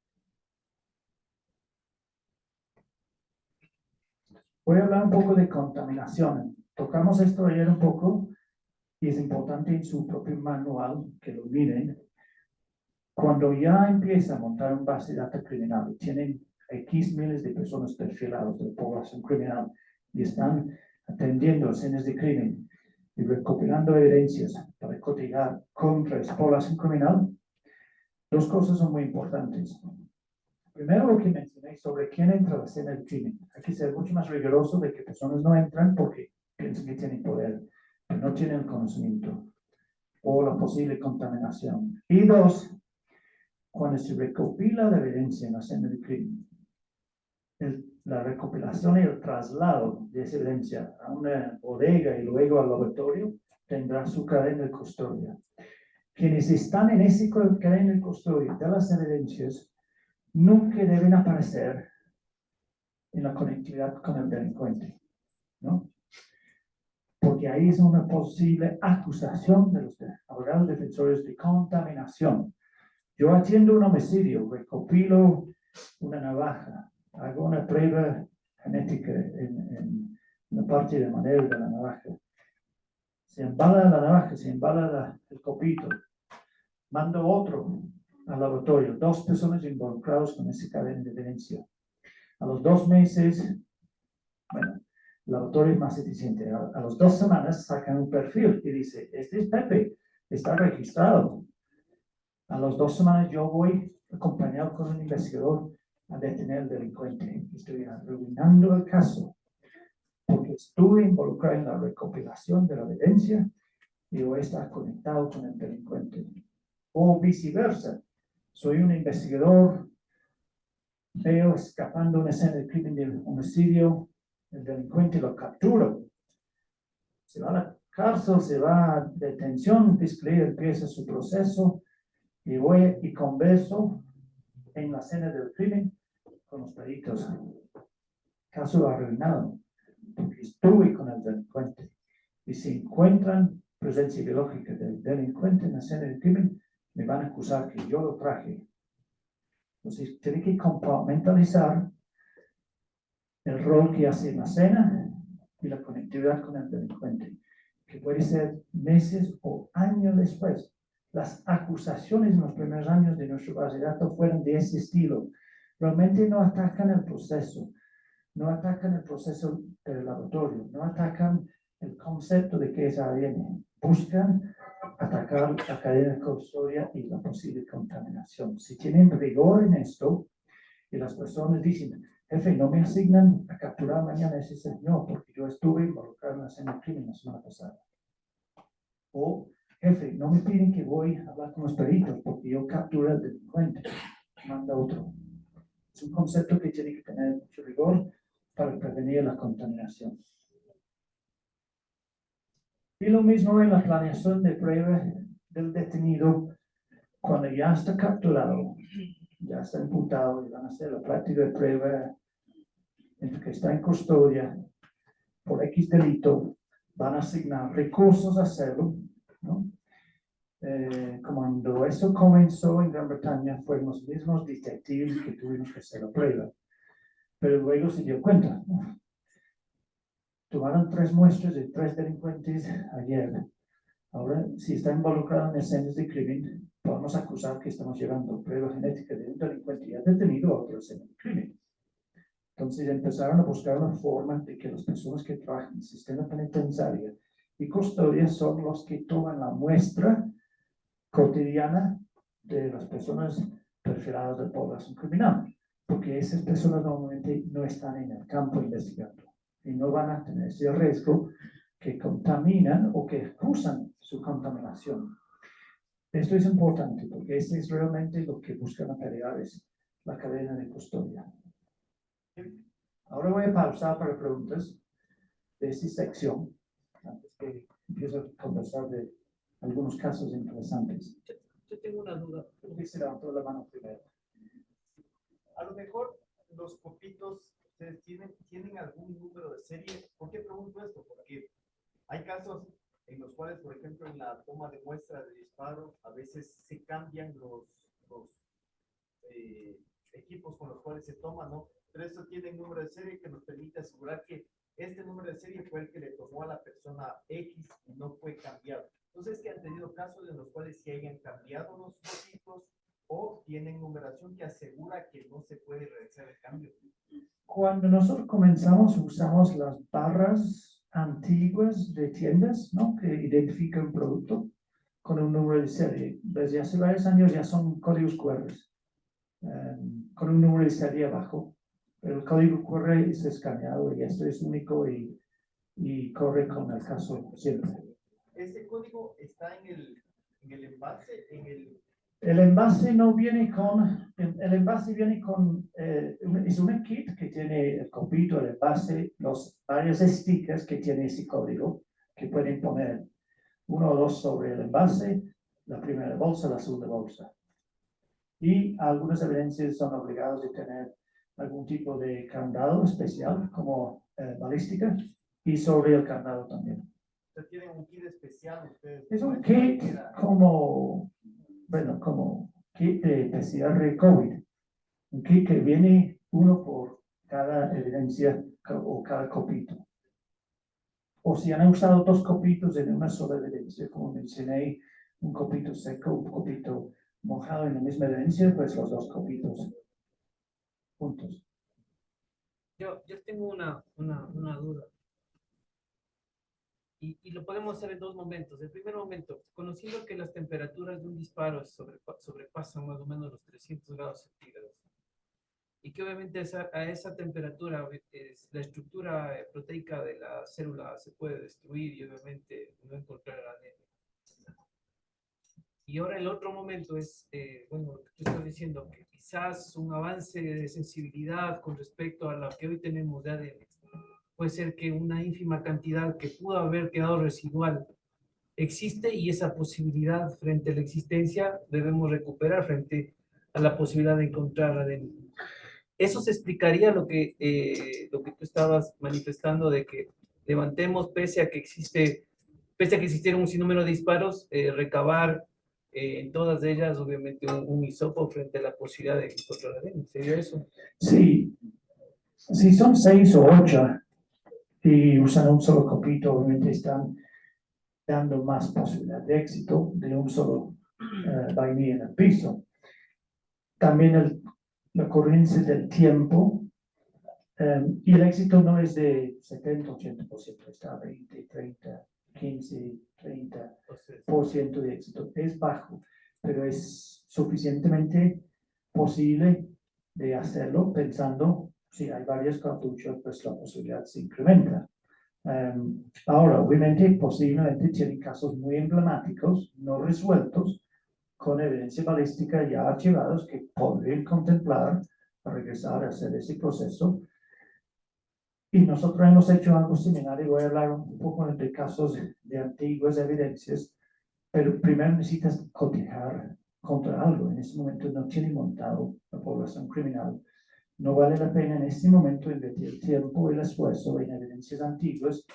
Voy a hablar un poco de contaminación. Tocamos esto ayer un poco, y es importante en su propio manual que lo miren. Cuando ya empieza a montar un base de datos criminal, tienen X miles de personas perfiladas de población criminal y están atendiendo escenas de crimen y recopilando evidencias para cotejar contra esa población criminal, dos cosas son muy importantes. Primero, lo que mencioné sobre quién entra a la escena del crimen. Hay que ser mucho más riguroso de que personas no entran porque piensan que tienen poder, pero no tienen el conocimiento o la posible contaminación. Y dos, cuando se recopila la evidencia en la escena del crimen, la recopilación y el traslado de esa evidencia a una bodega y luego al laboratorio tendrá su cadena de custodia. Quienes están en esa cadena de custodia de las evidencias nunca deben aparecer en la conectividad con el delincuente, ¿no? Porque ahí es una posible acusación de los abogados defensores de contaminación. Yo atiendo un homicidio, recopilo una navaja, hago una prueba genética en la parte de madera de la navaja. Se embala la navaja, se embala el copito. Mando otro al laboratorio, 2 personas involucradas con esa cadena de evidencia. A los 2 meses, bueno, el laboratorio es más eficiente. A las 2 semanas sacan un perfil y dice, este es Pepe, está registrado. A las 2 semanas yo voy acompañado con un investigador a detener al delincuente. Estoy arruinando el caso porque estuve involucrado en la recopilación de la evidencia y voy a estar conectado con el delincuente. O viceversa. Soy un investigador, veo escapando una escena de crimen de homicidio, el delincuente lo capturo. Se va a la cárcel, se va a detención, fiscalía empieza su proceso y voy y converso en la escena del crimen con los peritos. Caso arruinado, porque estuve con el delincuente. Y si encuentran presencia biológica del delincuente en la escena del crimen, me van a acusar que yo lo traje. Entonces, tiene que compartimentalizar el rol que hace en la escena y la conectividad con el delincuente, que puede ser meses o años después. Las acusaciones en los primeros años de nuestra base de datos fueron de ese estilo. Realmente no atacan el proceso, no atacan el proceso del laboratorio, no atacan el concepto de qué es ADN. Buscan atacar la cadena de custodia y la posible contaminación. Si tienen rigor en esto, y las personas dicen, jefe, no me asignan a capturar mañana a ese señor porque yo estuve involucrado en la escena del crimen la semana pasada. O, jefe, no me piden que voy a hablar con los peritos porque yo capturé al delincuente. Manda otro. Es un concepto que tiene que tener mucho rigor para prevenir la contaminación. Y lo mismo en la planeación de prueba del detenido cuando ya está capturado, ya está imputado y van a hacer la práctica de prueba entre que está en custodia por X delito, van a asignar recursos a hacerlo, ¿no? Cuando eso comenzó en Gran Bretaña, fueron los mismos detectives que tuvimos que hacer la prueba, pero luego se dio cuenta, ¿no? Tomaron 3 muestras de 3 delincuentes ayer. Ahora, si está involucrado en escenas de crimen, podemos acusar que estamos llevando prueba genética de un delincuente ya detenido a otra escena de crimen. Entonces empezaron a buscar una forma de que las personas que trabajan en el sistema penitenciario y custodia son los que toman la muestra cotidiana de las personas perfiladas de población criminal, porque esas personas normalmente no están en el campo investigando y no van a tener ese riesgo que contaminan o que acusan su contaminación. Esto es importante porque esto es realmente lo que buscan pelear, es la cadena de custodia. Ahora voy a pausar para preguntas de esta sección, antes que empiece a conversar de algunos casos interesantes. Yo tengo una duda. ¿Quién se levantó la mano primero? A lo mejor los copitos, ¿ustedes tienen algún número de serie? ¿Por qué pregunto esto? Porque hay casos en los cuales, por ejemplo, en la toma de muestra de disparo, a veces se cambian los equipos con los cuales se toma, ¿no? Pero esto tiene un número de serie que nos permite asegurar que este número de serie fue el que le tomó a la persona X y no fue cambiado. Entonces, que han tenido casos en los cuales se hayan cambiado los logitos o tienen numeración que asegura que no se puede realizar el cambio. Cuando nosotros comenzamos, usamos las barras antiguas de tiendas, ¿no? Que identifican un producto con un número de serie. Desde hace varios años ya son códigos QR, con un número de serie abajo. Pero el código QR es escaneado y esto es único y corre con el caso siempre. ¿Ese código está en el envase? El envase no viene con, el envase viene con, es un kit que tiene el copito, el envase, los varios stickers que tiene ese código, que pueden poner 1 o 2 sobre el envase, la primera bolsa, la segunda bolsa. Y algunas evidencias son obligados a tener algún tipo de candado especial, como balística, y sobre el candado también. ¿Ustedes tienen un kit especial? ¿Ustedes Es un kit como, bueno, como kit de PCR COVID. Un kit que viene uno por cada evidencia o cada copito. O si han usado 2 copitos en una sola evidencia, como mencioné, un copito seco, un copito mojado en la misma evidencia, pues los 2 copitos juntos. Yo tengo una duda. Y lo podemos hacer en 2 momentos. El primer momento, conociendo que las temperaturas de un disparo sobrepasan más o menos los 300 grados centígrados, y que obviamente a esa temperatura la estructura proteica de la célula se puede destruir y obviamente no encontrar ADN. Y ahora el otro momento es, bueno, lo que tú estás diciendo, que quizás un avance de sensibilidad con respecto a lo que hoy tenemos de ADN, puede ser que una ínfima cantidad que pudo haber quedado residual existe y esa posibilidad frente a la existencia debemos recuperar frente a la posibilidad de encontrar ADN. Eso se explicaría lo que tú estabas manifestando de que levantemos pese a que existiera un sinnúmero de disparos, recabar en todas ellas obviamente un hisopo frente a la posibilidad de encontrar ADN. ¿Sería eso? Sí, si son 6 o 8 y usan un solo copito, obviamente están dando más posibilidad de éxito de un solo vainilla en el piso. También la ocurrencia del tiempo y el éxito no es de 70-80%, está 20, 30, 15, 30% de éxito. Es bajo, pero es suficientemente posible de hacerlo pensando si hay varios cartuchos, pues la posibilidad se incrementa. Ahora, obviamente, posiblemente tienen casos muy emblemáticos, no resueltos, con evidencia balística ya archivados que podrían contemplar regresar a hacer ese proceso. Y nosotros hemos hecho algo similar y voy a hablar un poco de casos de antiguas evidencias, pero primero necesitas cotejar contra algo. En este momento no tiene montado la población criminal. No vale la pena en este momento invertir el tiempo y el esfuerzo en evidencias antiguas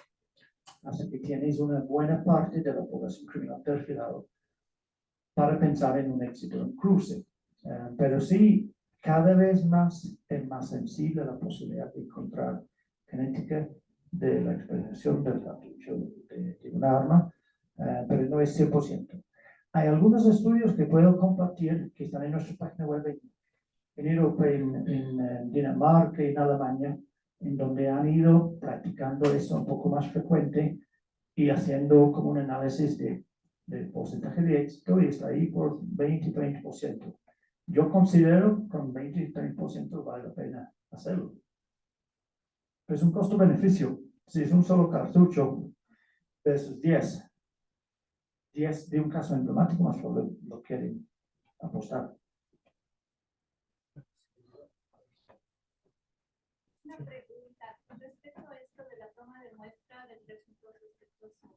hasta que tienes una buena parte de la población criminal perfilado para pensar en un éxito en cruce. Pero sí, cada vez más es más sensible la posibilidad de encontrar genética de la expresión del cartucho de un arma, pero no es 100%. Hay algunos estudios que puedo compartir que están en nuestra página web en Europa, en Dinamarca y en Alemania, en donde han ido practicando eso un poco más frecuente y haciendo como un análisis del porcentaje de éxito y está ahí por 20-30%. Yo considero que con 20-30% vale la pena hacerlo. Es un costo-beneficio. Si es un solo cartucho versus 10 de un caso emblemático, más lo quieren apostar. Una pregunta con respecto a esto de la toma de muestra del presunto sospechoso.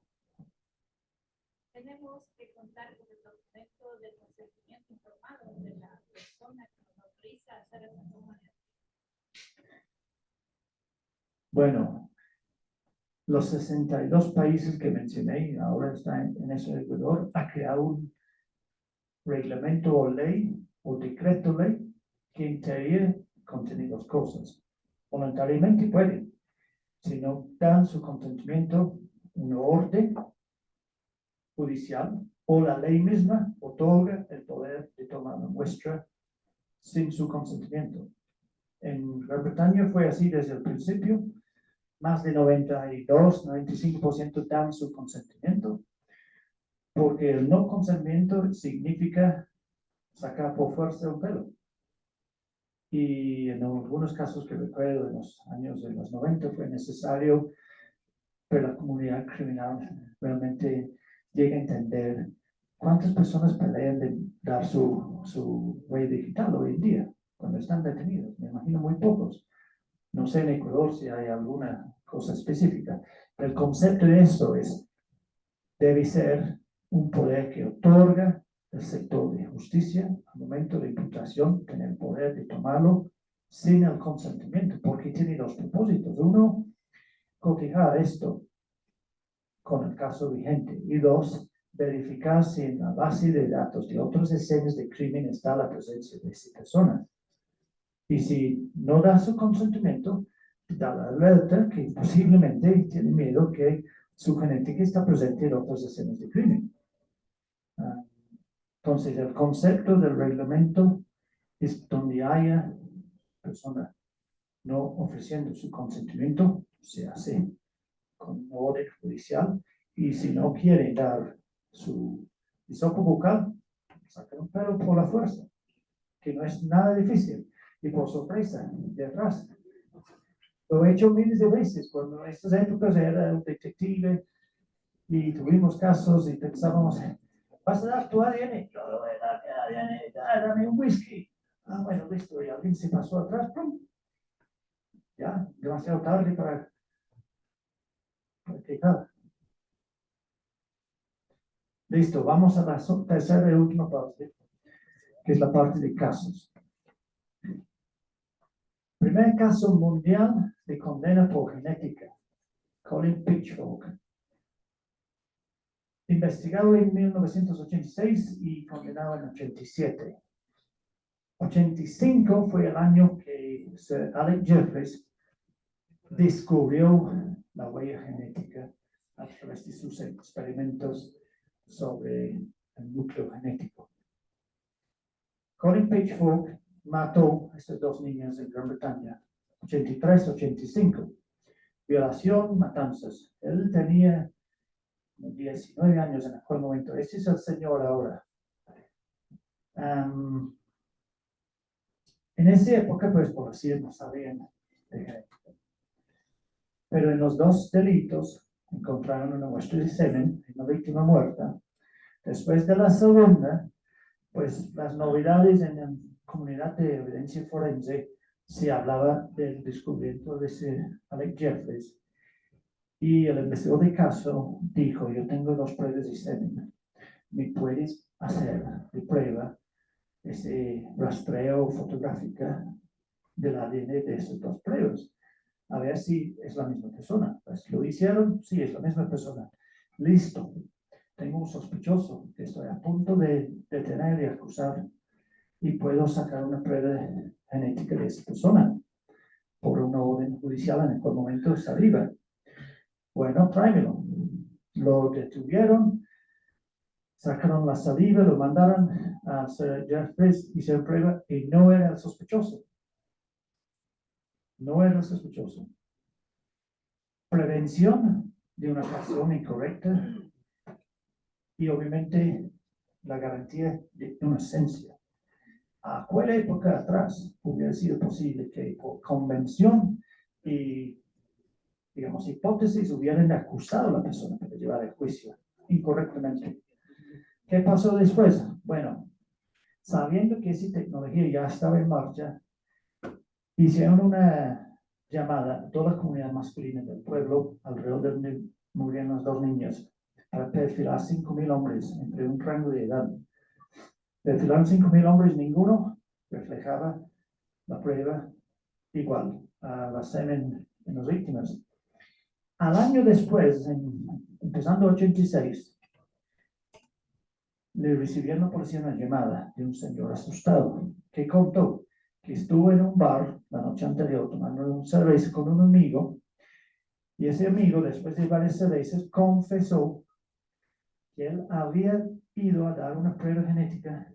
Tenemos que contar con el documento de consentimiento informado de la persona que nos autoriza a hacer esa toma de muestra. Bueno, los 62 países que mencioné, ahora está en ese Ecuador, ha creado un reglamento o ley o decreto ley que en teoría contiene 2 cosas. Voluntariamente pueden, Si no dan su consentimiento, una orden judicial o la ley misma otorga el poder de tomar una muestra sin su consentimiento. En Gran Bretaña fue así desde el principio. Más de 92-95% dan su consentimiento, porque el no consentimiento significa sacar por fuerza un pelo. Y en algunos casos que recuerdo en los años de los 90 fue necesario, pero la comunidad criminal realmente llega a entender cuántas personas pelean de dar su huella digital hoy en día, cuando están detenidos. Me imagino muy pocos. No sé en Ecuador si hay alguna cosa específica. El concepto de esto debe ser un poder que otorga el sector de justicia al momento de imputación, tener el poder de tomarlo sin el consentimiento, porque tiene dos propósitos. Uno, cotejar esto con el caso vigente. Y dos, verificar si en la base de datos de otras escenas de crimen está la presencia de esa persona. Y si no da su consentimiento, da la alerta que posiblemente tiene miedo que su genética está presente en otras escenas de crimen. Entonces, el concepto del reglamento es donde haya persona no ofreciendo su consentimiento, se hace con orden judicial, y si no quieren dar su hisopo bucal, sacan un pelo por la fuerza, que no es nada difícil. Y por sorpresa, de atrás. Lo he hecho miles de veces. Cuando en estas épocas era un detective y tuvimos casos y pensábamos, ¿vas a dar tu ADN? Yo lo voy a dar mi ADN, dame un whisky. Ah, bueno, listo. Y alguien se pasó atrás, ¡pum! Ya, demasiado tarde para practicar. Listo, vamos a la tercera y última parte, que es la parte de casos. Primer caso mundial de condena por genética, Colin Pitchfork. Investigado en 1986 y condenado en 87. 85 fue el año que Sir Alec Jeffreys descubrió la huella genética a través de sus experimentos sobre el núcleo genético. Colin Pitchfork mató a estas dos niñas en Gran Bretaña, 83-85. Violación, matanzas. Él tenía 19 años en aquel momento. Este es el señor ahora. En esa época, pues, por así no sabían de genética. Pero en los dos delitos encontraron una muestra de semen en una víctima muerta. Después de la segunda, pues las novedades en la comunidad de evidencia forense se hablaba del descubrimiento de Sir Alec Jeffreys. Y el investigador de caso dijo, yo tengo dos pruebas de semen. ¿Me puedes hacer de prueba ese rastreo fotográfica del ADN de esas dos pruebas? A ver si es la misma persona. Pues lo hicieron, sí, es la misma persona. Listo. Tengo un sospechoso que estoy a punto de detener y acusar y puedo sacar una prueba genética de esa persona por una orden judicial en aquel momento está libre. Bueno, tráemelo. Lo detuvieron, sacaron la saliva, lo mandaron a Sir Jeffreys, hicieron prueba y no era el sospechoso. No era el sospechoso. Prevención de una acción incorrecta y obviamente la garantía de inocencia. A cuál época atrás hubiera sido posible que por convención y, digamos, hipótesis hubieran acusado a la persona para llevar el juicio incorrectamente? ¿Qué pasó después? Bueno, sabiendo que esa tecnología ya estaba en marcha, hicieron una llamada a toda la comunidad masculina del pueblo, alrededor de donde murieron las dos niñas, para perfilar 5,000 hombres entre un rango de edad. Perfilaron 5,000 hombres, ninguno reflejaba la prueba igual a la semen en las víctimas. Al año después, empezando 86, le recibieron la policía una llamada de un señor asustado que contó que estuvo en un bar la noche anterior tomando un cerveza con un amigo Y ese amigo, después de varias veces, confesó que él había ido a dar una prueba genética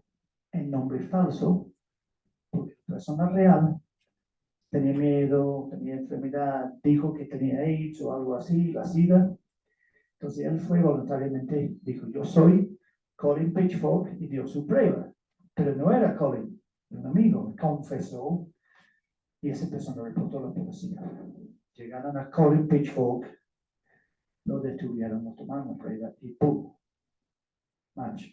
en nombre falso, porque la persona real tenía miedo, tenía enfermedad, dijo que tenía AIDS o algo así, la SIDA. Entonces él fue voluntariamente, dijo, yo soy Colin Pitchfork, y dio su prueba. Pero no era Colin, era un amigo, confesó, y esa persona reportó a la policía. Llegaron a Colin Pitchfork, lo detuvieron, lo tomaron la prueba y ¡pum! Match.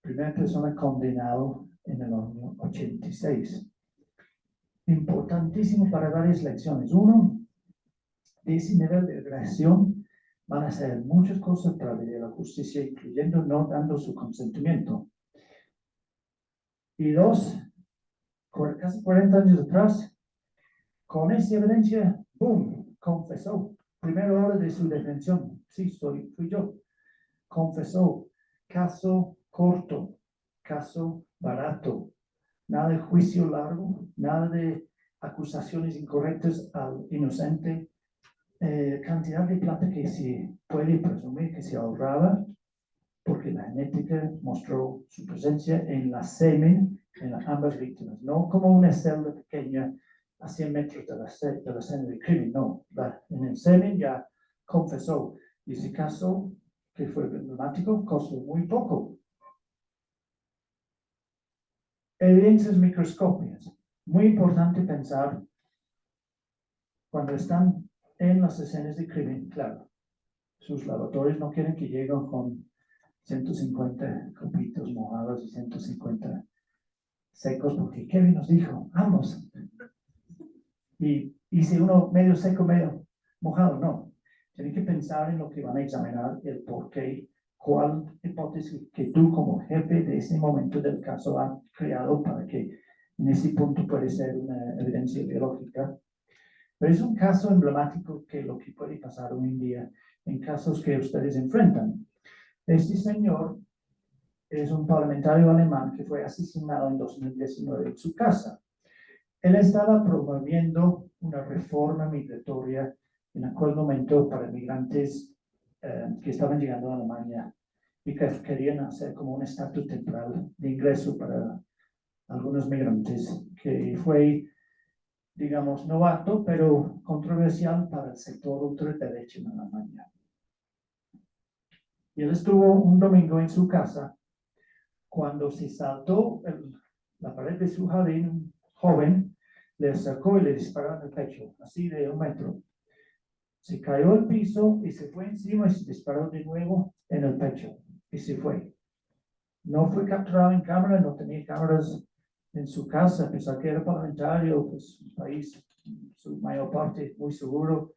Primera persona condenado en el año 86. Importantísimo para varias lecciones. Uno, de ese nivel de agresión van a hacer muchas cosas para venir a la justicia, incluyendo no dando su consentimiento. Y dos, casi 40 años atrás, con esa evidencia, ¡boom!, confesó. Primera hora de su detención, sí, fui yo. Confesó. Caso corto, caso barato, nada de juicio largo, nada de acusaciones incorrectas al inocente, cantidad de plata que se puede presumir que se ahorraba, porque la genética mostró su presencia en la semen en ambas víctimas, no como una celda pequeña a 100 metros de la escena del crimen, no, en el semen ya confesó, y ese caso que fue emblemático costó muy poco. Evidencias microscópicas. Muy importante pensar cuando están en las escenas de crimen, claro. Sus laboratorios no quieren que lleguen con 150 copitos mojados y 150 secos, porque Kevin nos dijo, vamos. Y hice uno medio seco, medio mojado, no. Tienen que pensar en lo que van a examinar, el por qué, cuál hipótesis que tú como jefe de ese momento del caso has creado para que en ese punto puede ser una evidencia biológica. Pero es un caso emblemático que lo que puede pasar hoy en día en casos que ustedes enfrentan. Este señor es un parlamentario alemán que fue asesinado en 2019 en su casa. Él estaba promoviendo una reforma migratoria en aquel momento para migrantes que estaban llegando a Alemania y que querían hacer como un estatus temporal de ingreso para algunos migrantes, que fue, digamos, novato, pero controversial para el sector ultraderecho en Alemania. Y él estuvo un domingo en su casa cuando se saltó la pared de su jardín, un joven le acercó y le disparó en el pecho, así de 1 metro. Se cayó al piso y se fue encima y se disparó de nuevo en el pecho y se fue. No fue capturado en cámara, no tenía cámaras en su casa, a pesar que era parlamentario, pues un país, su mayor parte muy seguro,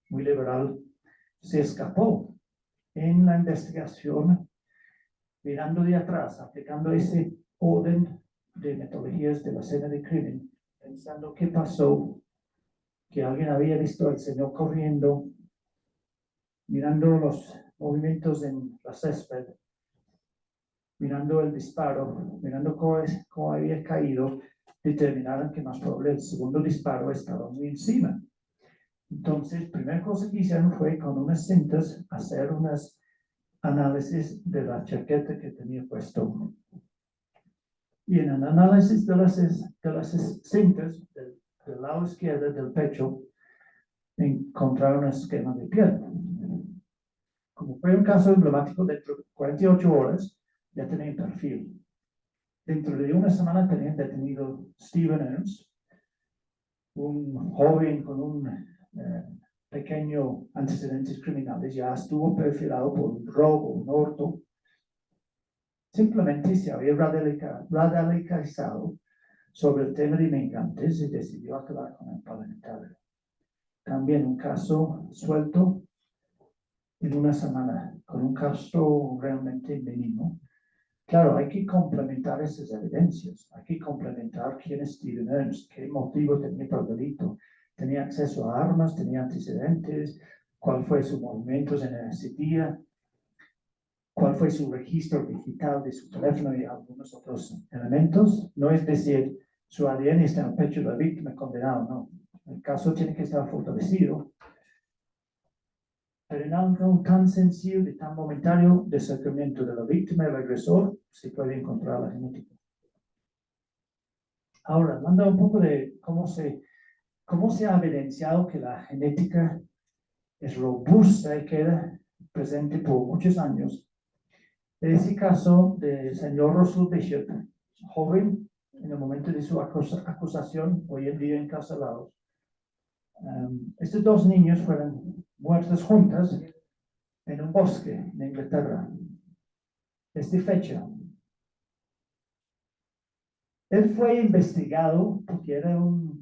muy liberal. Se escapó. En la investigación, mirando de atrás, aplicando ese orden de metodologías de la escena de crimen, pensando qué pasó, que alguien había visto al señor corriendo, mirando los movimientos en la césped, mirando el disparo, mirando cómo había caído, determinaron que más probable el segundo disparo estaba muy encima. Entonces, primera cosa que hicieron fue con unas cintas hacer unas análisis de la chaqueta que tenía puesto. Y en el análisis de las cintas del lado izquierdo del pecho, encontraron un esquema de piel. Como fue un caso emblemático, dentro de 48 horas ya tenían perfil. Dentro de una semana tenían detenido Steven Ernst, un joven con un pequeño antecedentes criminales, ya estuvo perfilado por un robo, un hurto. Simplemente se había radicalizado sobre el tema de migrantes y decidió acabar con el parlamentario. También un caso suelto en una semana, con un caso realmente mínimo. Claro, hay que complementar esas evidencias, hay que complementar quién es Steven Ernst, qué motivo tenía para el delito, tenía acceso a armas, tenía antecedentes, cuál fue sus movimientos en ese día, cuál fue su registro digital de su teléfono y algunos otros elementos. No es decir, su ADN está en el pecho de la víctima condenado, no. El caso tiene que estar fortalecido Pero en algo tan sencillo y tan momentáneo de acercamiento de la víctima y el agresor, se puede encontrar la genética. Ahora, hablando un poco de cómo se ha evidenciado que la genética es robusta y queda presente por muchos años. En ese caso del señor Russell Bishop, joven en el momento de su acusación, hoy en día encarcelados. Estos dos niños fueron muertos juntos en un bosque en Inglaterra. Esta fecha. Él fue investigado porque era una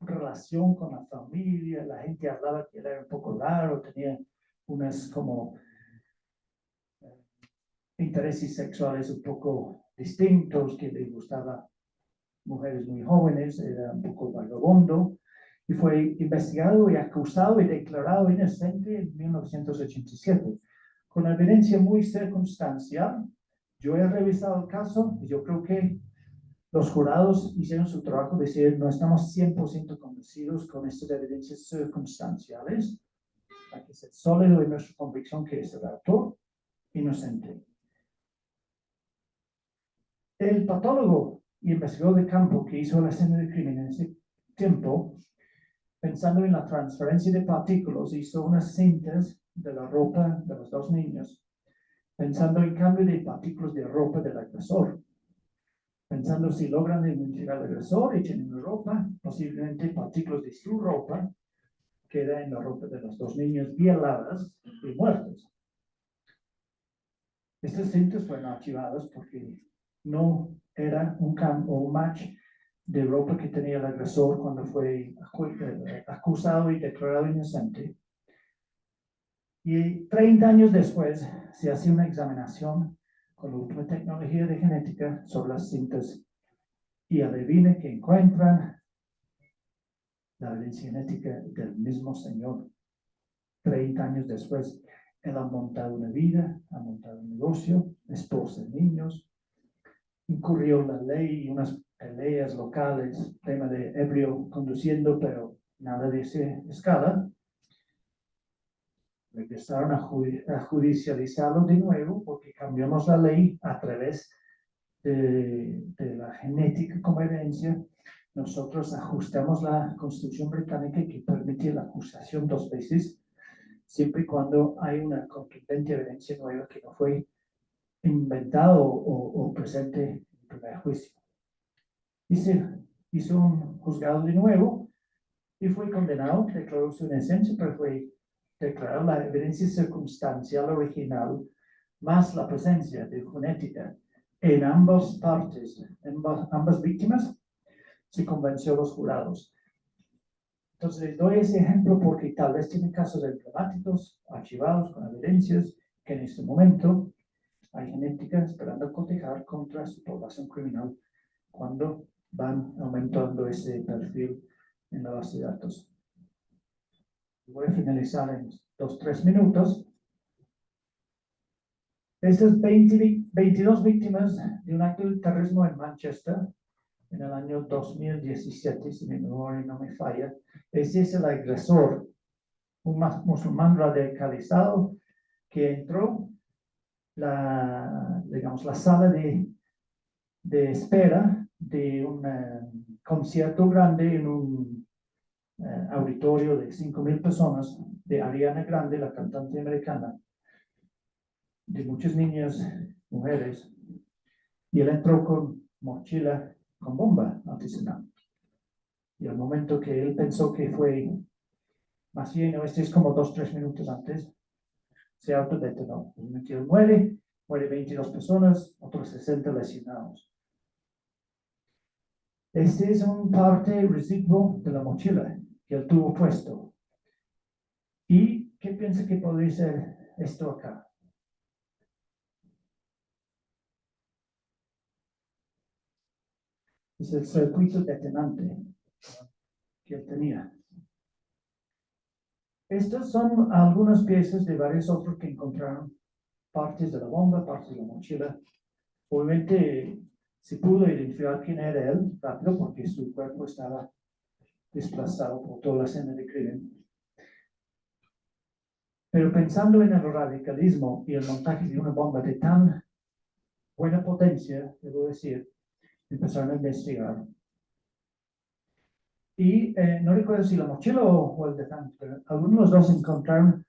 relación con la familia, la gente hablaba que era un poco raro, tenía unas como intereses sexuales un poco distintos, que le gustaba mujeres muy jóvenes, era un poco vagabundo, y fue investigado y acusado y declarado inocente en 1987, con evidencia muy circunstancial. Yo he revisado el caso y yo creo que los jurados hicieron su trabajo de decir, no estamos 100% convencidos con estas evidencias circunstanciales, hay que ser sólido en nuestra convicción que es el autor inocente. El patólogo y investigador de campo que hizo la escena del crimen en ese tiempo, pensando en la transferencia de partículas, hizo unas cintas de la ropa de los dos niños, pensando en cambio de partículas de ropa del agresor. Pensando si logran identificar al agresor y tienen la ropa, posiblemente partículas de su ropa quedan en la ropa de los dos niños violadas y muertos. Estas cintas fueron archivadas porque no era un match de ropa que tenía el agresor cuando fue acusado y declarado inocente. Y 30 años después se hace una examinación con la última tecnología de genética sobre las cintas y adivine que encuentran la evidencia genética del mismo señor. 30 años después, él ha montado una vida, ha montado un negocio, esposa, niños, incurrió en la ley y unas peleas locales, tema de ebrio conduciendo, pero nada de esa escala. Regresaron a judicializarlo de nuevo porque cambiamos la ley a través de la genética como evidencia. Nosotros ajustamos la Constitución británica que permite la acusación 2 veces, siempre y cuando hay una contundente evidencia nueva que no fue inventado o presente en el primer juicio. Y se hizo un juzgado de nuevo y fue condenado, declaró su inocencia, pero fue declarada la evidencia circunstancial original más la presencia de genética en ambas partes, en ambas víctimas, se convenció a los jurados. Entonces les doy ese ejemplo porque tal vez tienen casos emblemáticos, archivados con evidencias, que en este momento hay genética esperando cotejar contra su población criminal cuando van aumentando ese perfil en la base de datos. Voy a finalizar en 2-3 minutos. Estas 22 víctimas de un acto de terrorismo en Manchester en el año 2017, si mi memoria no me falla, ese es el agresor, un musulmán radicalizado que entró la sala de espera de un concierto grande en un auditorio de 5,000 personas de Ariana Grande, la cantante americana, de muchas niñas, mujeres, y él entró con mochila con bomba artesanal. Y al momento que él pensó que fue más lleno, este es como 2-3 minutos antes, se autodetonó. Muere 22 personas, otros 60 lesionados. Este es un parte residuo de la mochila que él tuvo puesto. ¿Y qué piensa que podría ser esto acá? Es el circuito detonante que él tenía. Estas son algunas piezas de varios otros que encontraron, partes de la bomba, partes de la mochila. Obviamente se pudo identificar quién era él rápido porque su cuerpo estaba desplazado por toda la escena de crimen. Pero pensando en el radicalismo y el montaje de una bomba de tan buena potencia, debo decir, empezaron a investigar. Y no recuerdo si la mochila o el detente, pero algunos de los dos encontraron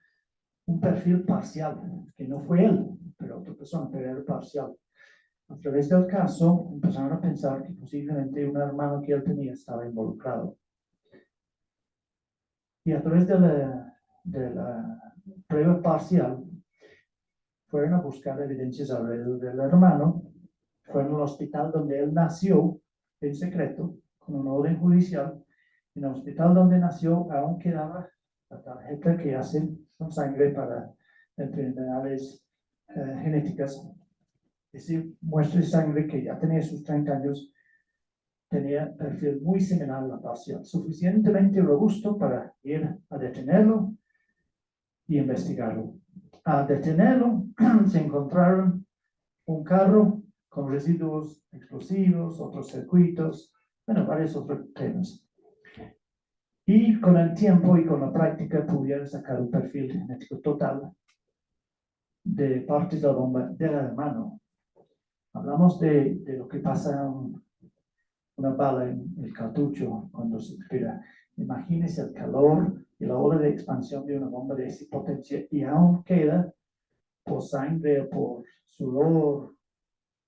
un perfil parcial, que no fue él, pero otra persona, pero era parcial. A través del caso, empezaron a pensar que posiblemente un hermano que él tenía estaba involucrado. Y a través de la prueba parcial, fueron a buscar evidencias alrededor del hermano, fueron al hospital donde él nació, en secreto, con una orden judicial. En el hospital donde nació aún quedaba la tarjeta que hacen con sangre para enfermedades genéticas. Es decir, muestra de sangre que ya tenía sus 30 años, tenía perfil muy similar a la parcial, suficientemente robusto para ir a detenerlo y investigarlo. Al detenerlo, se encontraron un carro con residuos explosivos, otros circuitos, bueno, varios otros temas. Y con el tiempo y con la práctica pudieron sacar un perfil genético total de partes de la bomba del hermano. Hablamos de lo que pasa en una bala en el cartucho cuando se expira. Imagínense el calor y la ola de expansión de una bomba de esa potencia y aún queda por sangre o por sudor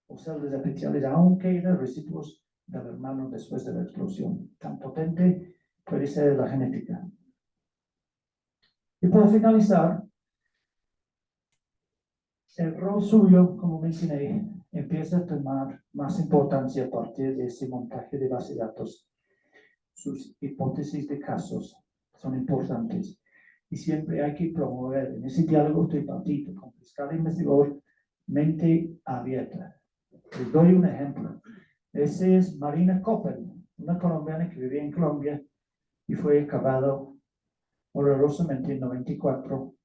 o células epiteliales, aún quedan residuos del hermano después de la explosión. Tan potente puede ser la genética. Y por finalizar, el rol suyo, como mencioné, empieza a tomar más importancia a partir de ese montaje de base de datos. Sus hipótesis de casos son importantes y siempre hay que promover en ese diálogo tripartito con fiscal e investigador mente abierta. Les doy un ejemplo. Ese es Marina Coppel, una colombiana que vivía en Colombia y fue acabado horrorosamente en 94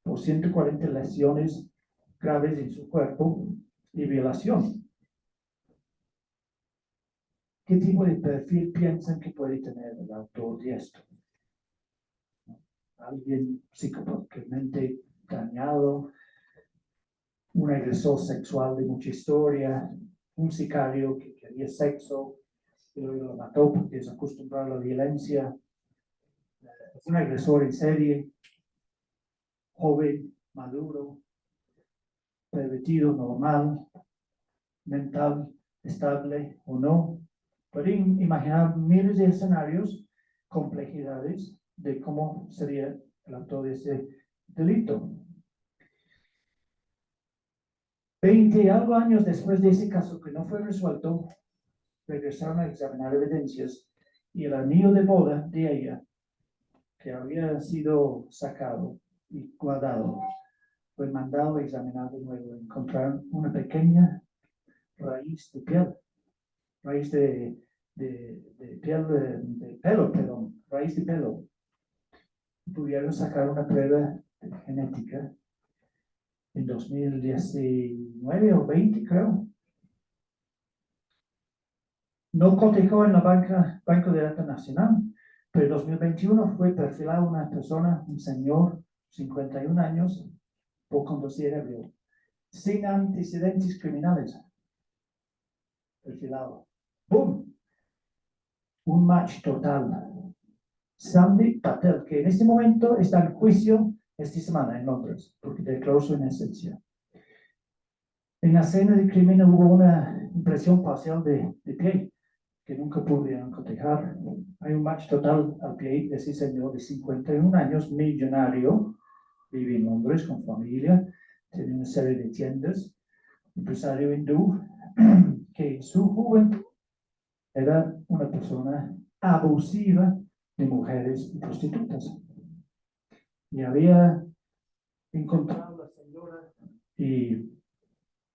por 140 lesiones graves en su cuerpo y violación. ¿Qué tipo de perfil piensan que puede tener el autor de esto? Alguien psicológicamente dañado, un agresor sexual de mucha historia, un sicario que quería sexo y luego lo mató porque es acostumbrado a la violencia, un agresor en serie, joven, maduro, pervertido, normal, mental, estable o no. Pueden imaginar miles de escenarios, complejidades de cómo sería el autor de ese delito. 20 y algo años después de ese caso que no fue resuelto, regresaron a examinar evidencias y el anillo de boda de ella, que había sido sacado y guardado, fue mandado a examinar de nuevo. Encontraron una pequeña raíz de piel, raíz de pelo, perdón, raíz de pelo. Pudieron sacar una prueba genética en 2019 o 20, creo. No cotejó en la Banco de Datos Nacional, pero en 2021 fue perfilado una persona, un señor, 51 años, por conducir ebrio, sin antecedentes criminales. Perfilado. ¡Bum! Un match total. Sandy Patel, que en este momento está en juicio esta semana en Londres, porque declaró su inocencia. En la escena del crimen hubo una impresión parcial de pie, que nunca pudieron cotejar. Hay un match total al pie de ese señor de 51 años, millonario, vive en Londres con familia, tiene una serie de tiendas, empresario hindú, que en su juventud era una persona abusiva de mujeres y prostitutas. Y había encontrado a la señora y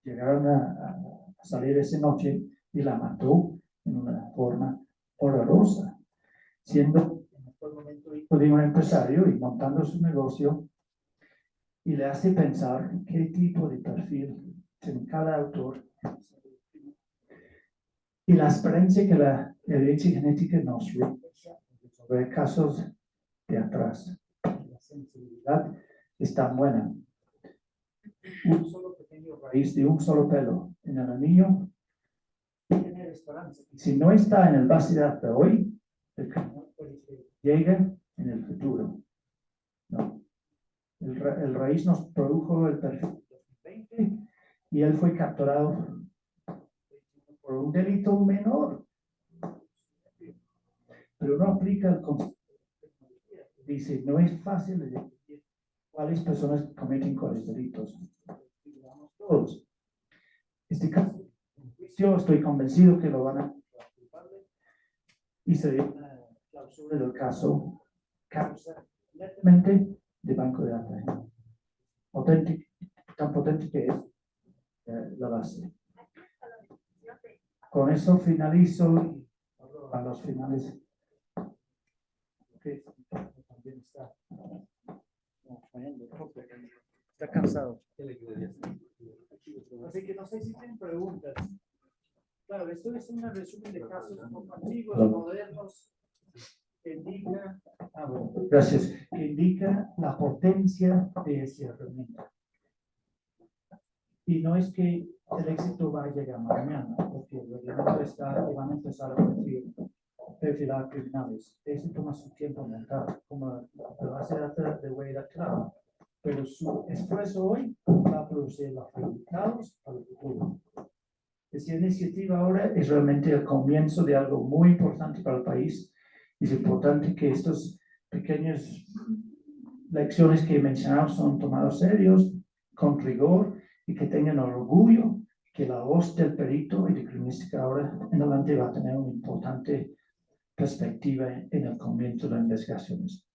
llegaron a salir esa noche y la mató en una forma horrorosa, siendo en aquel momento hijo de un empresario y montando su negocio, y le hace pensar qué tipo de perfil tiene cada autor y la experiencia que la herencia genética nos realiza sobre casos de atrás, la sensibilidad es tan buena. Un solo pequeño raíz de un solo pelo en el anillo tiene esperanza. Si no está en el base de datos de hoy, el criminal puede que llegue en el futuro. No. El raíz nos produjo el perfil de 2020 y él fue capturado por un delito menor. Pero no aplica el concepto. Dice, no es fácil de decidir cuáles personas cometen cuáles delitos. Todos. Este caso, yo estoy convencido que lo van a culpable y sería una clausura del caso causa netamente de banco de datos. Potente, tan potente que es la base. Con eso finalizo y a los finales. Okay. También está cansado. Así que no sé si tienen preguntas. Claro, esto es un resumen de casos antiguos, modernos, que indica, gracias, que indica la potencia de esa herramienta. Y no es que el éxito va a llegar mañana, porque el reglamento está y van a empezar a perfilar criminales. Eso toma su tiempo mental, como la base de datos de huella cloud. Pero su esfuerzo hoy va a producir los resultados para el futuro. Esta iniciativa ahora es realmente el comienzo de algo muy importante para el país. Es importante que estas pequeñas lecciones que mencionamos son tomadas serios, con rigor, y que tengan orgullo que la voz del perito y de criminalística ahora en adelante va a tener una importante perspectiva en el comienzo de las investigaciones.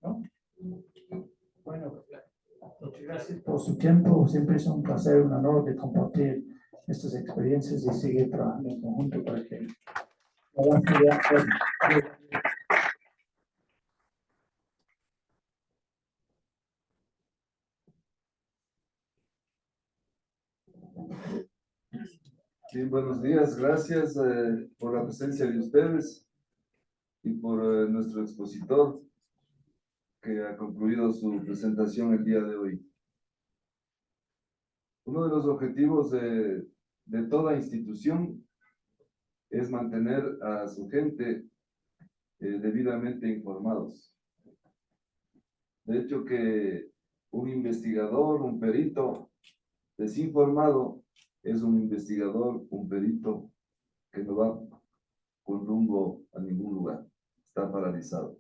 ¿No? Bueno, muchas gracias por su tiempo. Siempre es un placer, un honor de compartir estas experiencias y seguir trabajando en conjunto para que Sí, buenos días, gracias por la presencia de ustedes y por nuestro expositor que ha concluido su presentación el día de hoy. Uno de los objetivos de toda institución es mantener a su gente debidamente informados. De hecho que un investigador, un perito desinformado es un investigador, un perito que no va con rumbo a ningún lugar, está paralizado.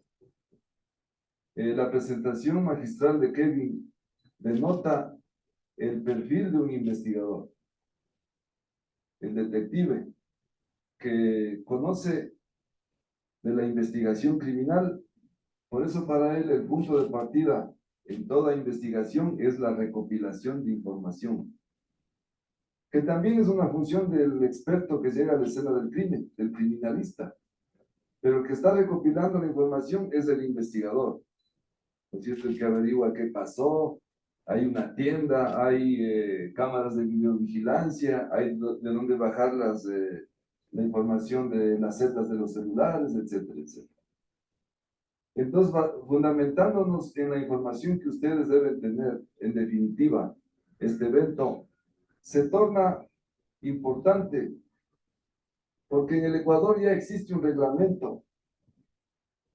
La presentación magistral de Kevin denota el perfil de un investigador, el detective, que conoce de la investigación criminal. Por eso para él el punto de partida en toda investigación es la recopilación de información, que también es una función del experto que llega a la escena del crimen, del criminalista, pero el que está recopilando la información es el investigador, ¿no es cierto? El que averigua qué pasó, hay una tienda, hay cámaras de videovigilancia, hay de dónde bajar la información de las celdas de los celulares, etcétera, etcétera. Entonces, fundamentándonos en la información que ustedes deben tener, en definitiva, este evento se torna importante porque en el Ecuador ya existe un reglamento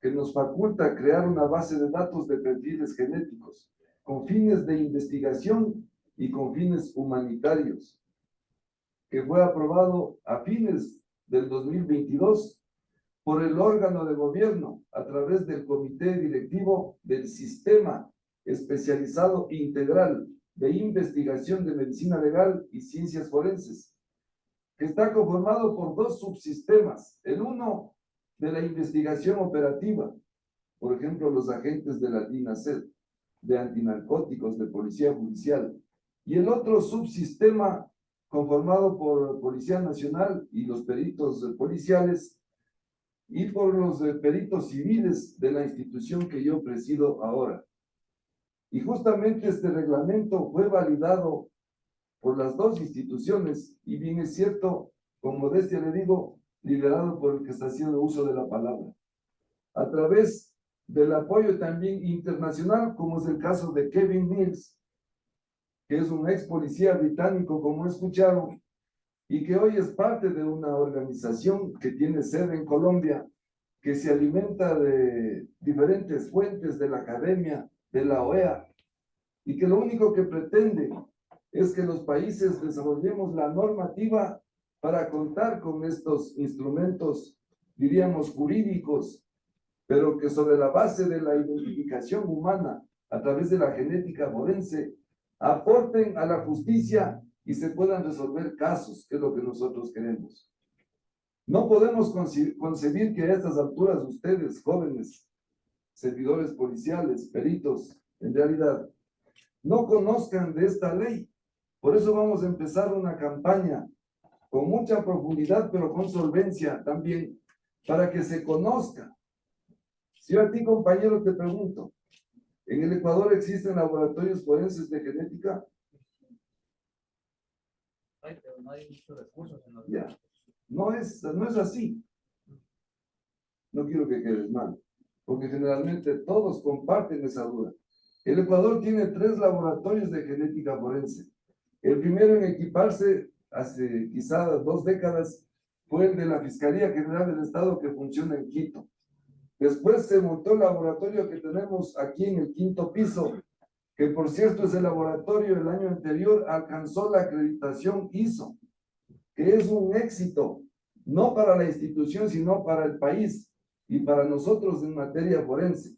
que nos faculta crear una base de datos de perfiles genéticos con fines de investigación y con fines humanitarios, que fue aprobado a fines del 2022 por el órgano de gobierno a través del comité directivo del Sistema Especializado Integral de Investigación de Medicina Legal y Ciencias Forenses, que está conformado por dos subsistemas. El uno de la investigación operativa, por ejemplo, los agentes de la DINASED, de antinarcóticos, de policía judicial, y el otro subsistema conformado por Policía Nacional y los peritos policiales y por los peritos civiles de la institución que yo presido ahora. Y justamente este reglamento fue validado por las dos instituciones, y bien es cierto, con modestia le digo, liderado por el que está haciendo uso de la palabra, a través del apoyo también internacional, como es el caso de Kevin Mills, que es un ex policía británico, como escucharon, y que hoy es parte de una organización que tiene sede en Colombia, que se alimenta de diferentes fuentes de la academia, de la OEA, y que lo único que pretende es que los países desarrollemos la normativa para contar con estos instrumentos, diríamos, jurídicos, pero que sobre la base de la identificación humana, a través de la genética forense, aporten a la justicia y se puedan resolver casos, que es lo que nosotros queremos. No podemos concebir que a estas alturas ustedes, jóvenes, servidores policiales, peritos, en realidad, no conozcan de esta ley. Por eso vamos a empezar una campaña con mucha profundidad, pero con solvencia también, para que se conozca. Si yo a ti, compañero, te pregunto, ¿en el Ecuador existen laboratorios forenses de genética? Pero no hay muchos recursos en los... Ya, no es así. No quiero que quedes mal, porque generalmente todos comparten esa duda. El Ecuador tiene 3 laboratorios de genética forense. El primero en equiparse, hace quizá 2 décadas, fue el de la Fiscalía General del Estado, que funciona en Quito. Después se montó el laboratorio que tenemos aquí en el 5º piso, que por cierto es el laboratorio el año anterior alcanzó la acreditación ISO, que es un éxito, no para la institución, sino para el país y para nosotros en materia forense,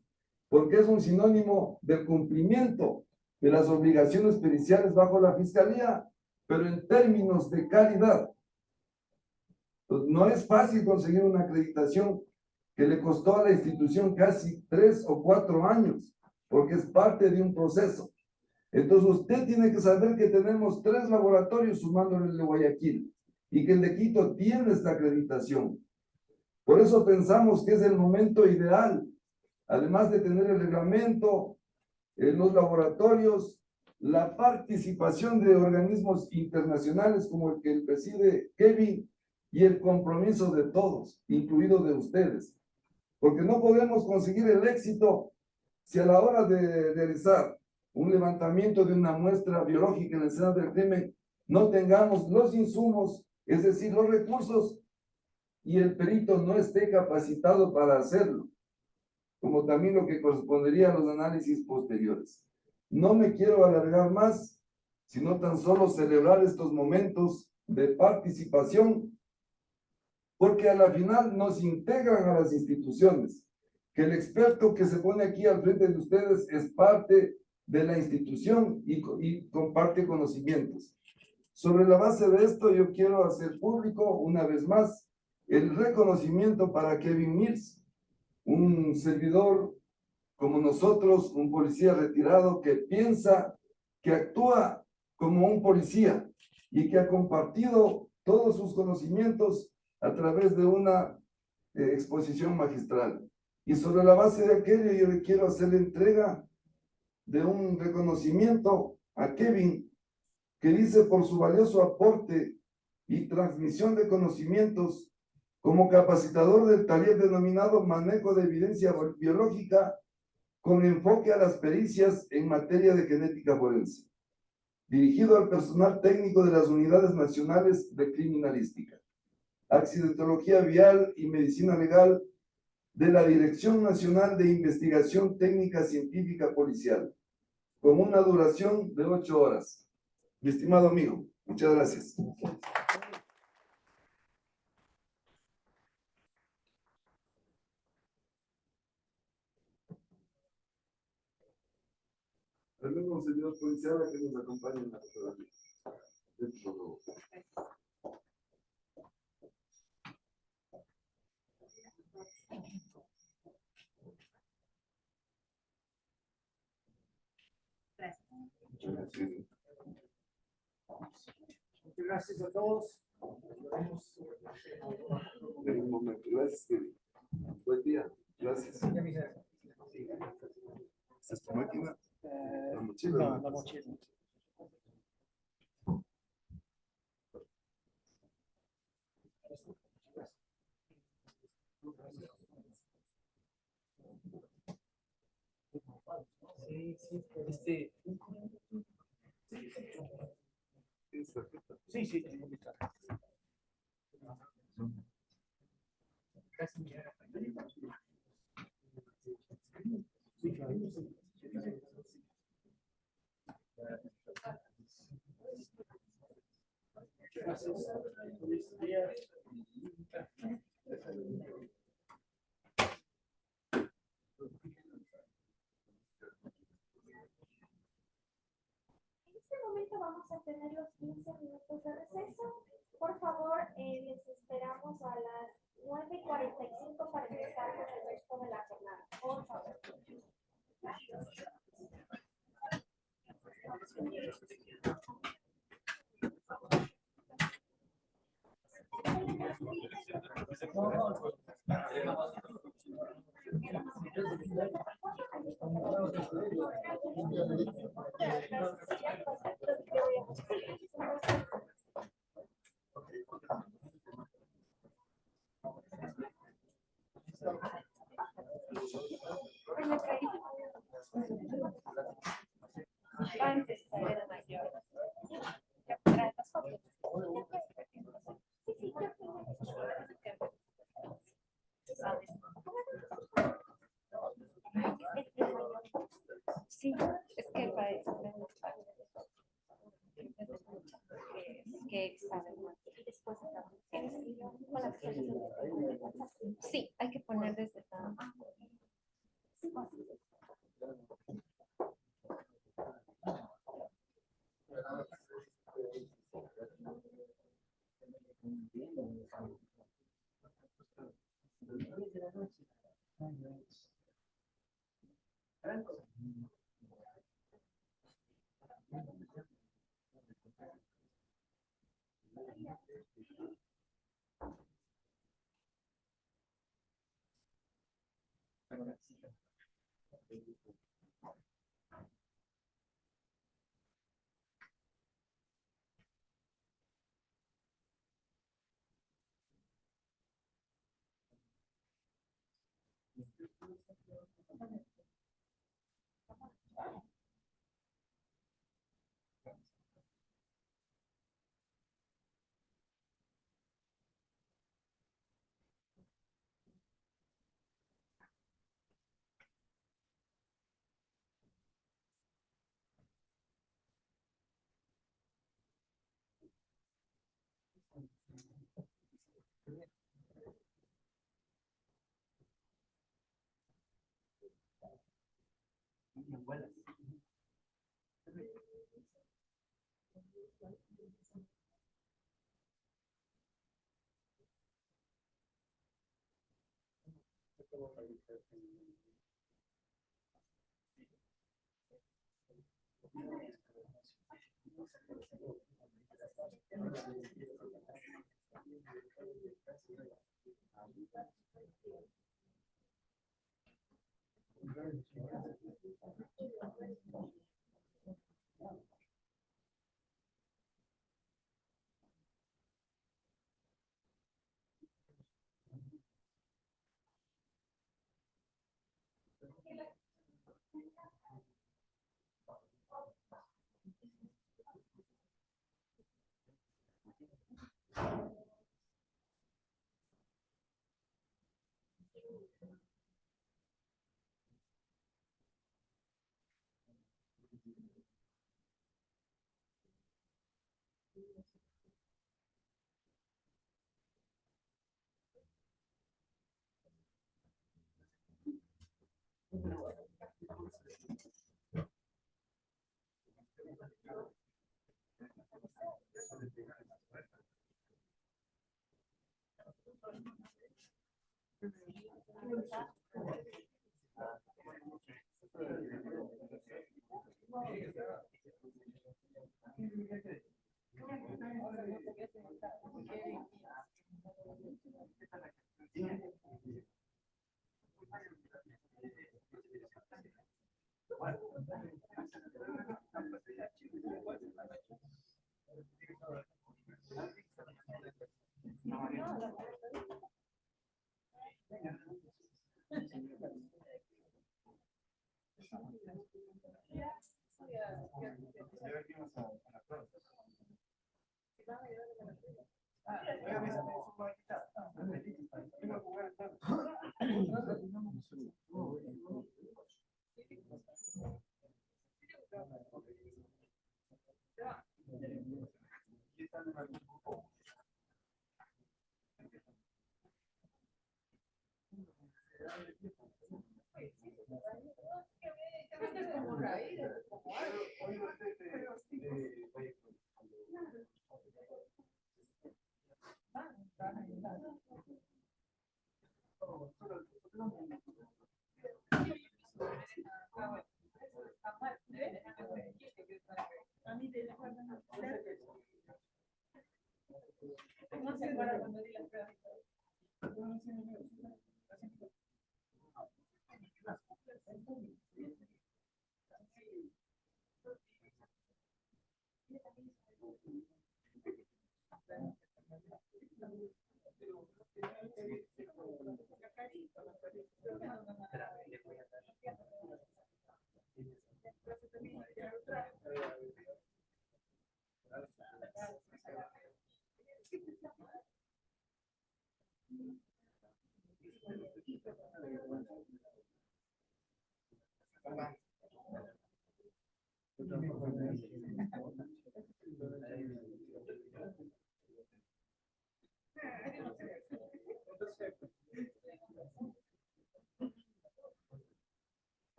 porque es un sinónimo del cumplimiento de las obligaciones periciales bajo la Fiscalía, pero en términos de calidad. Pues no es fácil conseguir una acreditación que le costó a la institución casi 3 o 4 años, porque es parte de un proceso. Entonces usted tiene que saber que tenemos 3 laboratorios sumándole el de Guayaquil, y que el de Quito tiene esta acreditación. Por eso pensamos que es el momento ideal, además de tener el reglamento, los laboratorios, la participación de organismos internacionales como el que preside Kevin, y el compromiso de todos, incluido de ustedes. Porque no podemos conseguir el éxito si a la hora de realizar un levantamiento de una muestra biológica en la escena del crimen no tengamos los insumos, es decir, los recursos, y el perito no esté capacitado para hacerlo, como también lo que correspondería a los análisis posteriores. No me quiero alargar más, sino tan solo celebrar estos momentos de participación, porque a la final nos integran a las instituciones, que el experto que se pone aquí al frente de ustedes es parte de la institución y comparte conocimientos. Sobre la base de esto, yo quiero hacer público una vez más el reconocimiento para Kevin Mills, un servidor como nosotros, un policía retirado que piensa, que actúa como un policía y que ha compartido todos sus conocimientos a través de una exposición magistral. Y sobre la base de aquello, yo le quiero hacer la entrega de un reconocimiento a Kevin, que dice por su valioso aporte y transmisión de conocimientos como capacitador del taller denominado Manejo de Evidencia Biológica con enfoque a las pericias en materia de genética forense, dirigido al personal técnico de las Unidades Nacionales de Criminalística, Accidentología Vial y Medicina Legal de la Dirección Nacional de Investigación Técnica Científica Policial, con una duración de 8 horas. Mi estimado amigo, muchas gracias. Tenemos un señor policial que nos acompaña en la fotografía. Por favor. Muchas gracias a todos. En un momento, gracias. Buen día. Gracias. ¿Esta es tu máquina? La mochila. No, la mochila. Sí, sí, Sí, sí, tengo mi tarjeta. casi ya. En este momento vamos a tener los 15 minutos de receso. Por favor, les esperamos a las 9:45 para empezar con el resto de la jornada. Por favor. Antes era mayor. Ya trae las copias. Sí, es que para eso es que sabe más. Y después sí, hay que poner desde la...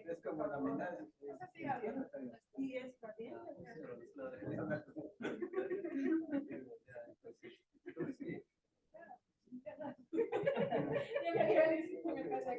Es como la amenaza. Y está bien. Ya me iba a decir que me pasa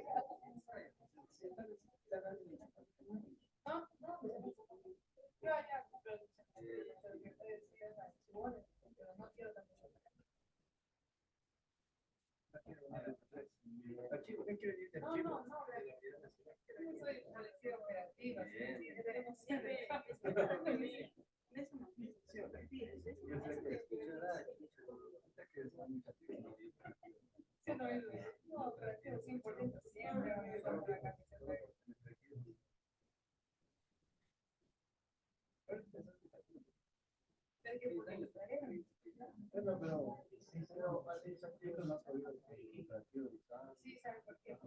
Sí, ¿sabe por qué?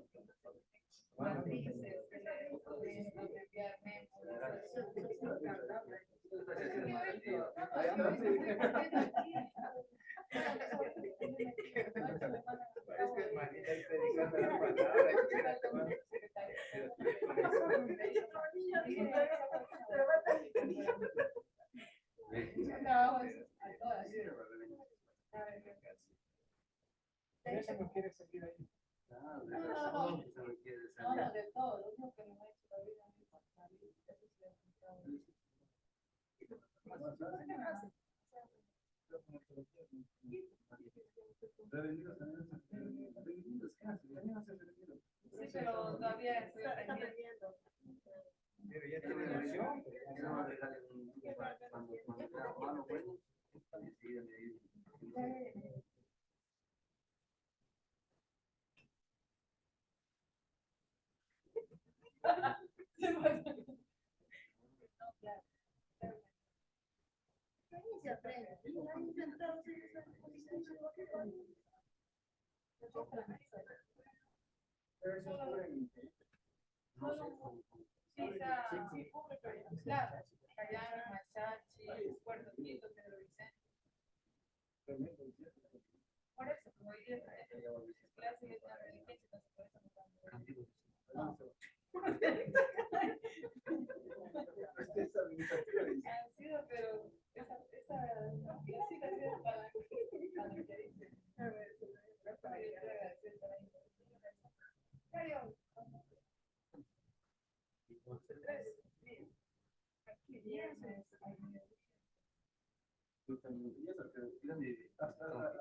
Matrices, enviar no, de todo, lo único que no me ha hecho la vida sí, pero todavía estoy aprendiendo. Pero ya tiene noción. Sí, claro, allá en Machachi, Puerto Quito, Pedro Vicente. Por eso, como hoy día clase de religión, no se puede estar no. Han sido, pero esa sí la ha sido para lo que dice. A ver,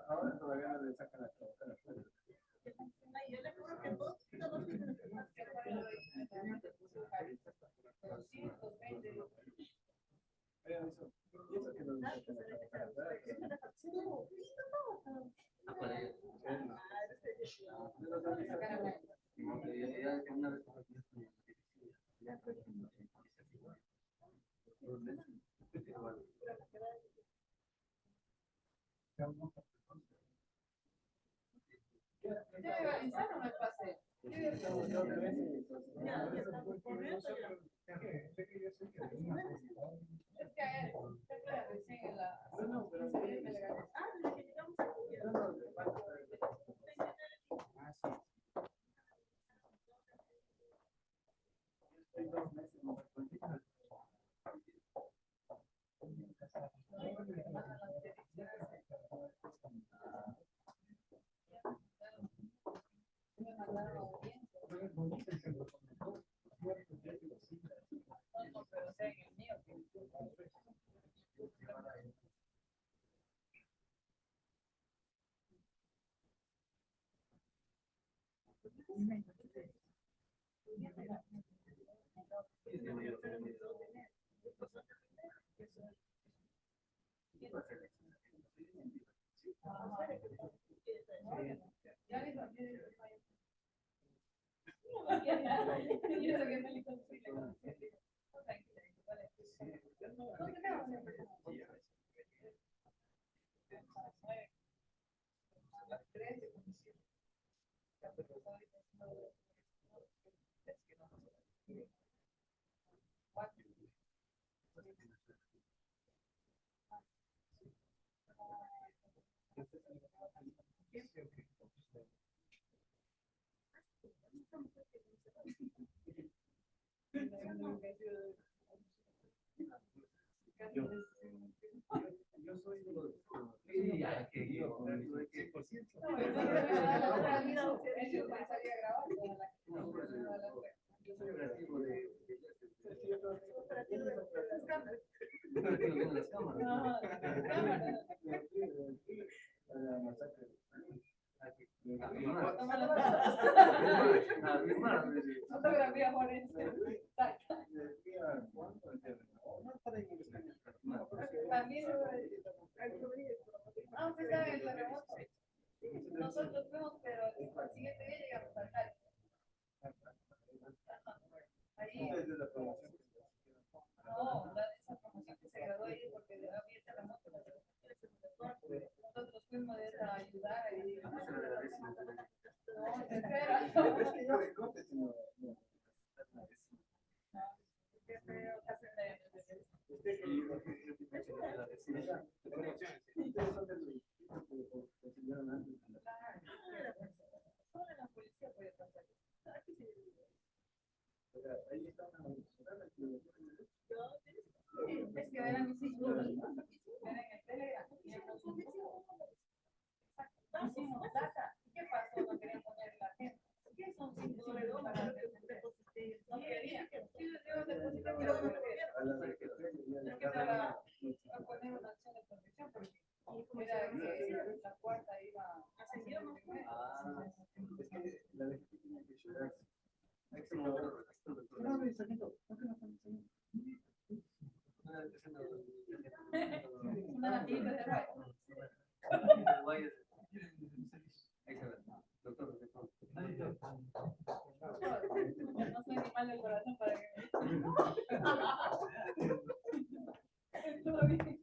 Ahora todavía no le sacan la cabeza. yo le juro que todos no me pasé. Es que a él, recién en la... Yo soy de los Fotografía forense. También usted sabe el terremoto. Nosotros fuimos, pero el siguiente día llegamos al Cali. Ahí. No, esa promoción que se graduó ahí porque había terremoto. Nosotros fuimos a ayudar ahí. No, espera. Qué feo, es que eran mis hijos, eran en el Telegram. Hicimos data. ¿Qué pasó? No querían poner la gente. ¿Qué son $5 para el depositar? No querían. Sí, yo deposité, pero no querían. Es que estaba a poner una acción de protección porque era que la cuarta iba a seguir. Una latita de guay. No soy ni mal del corazón para que me... Todo bien.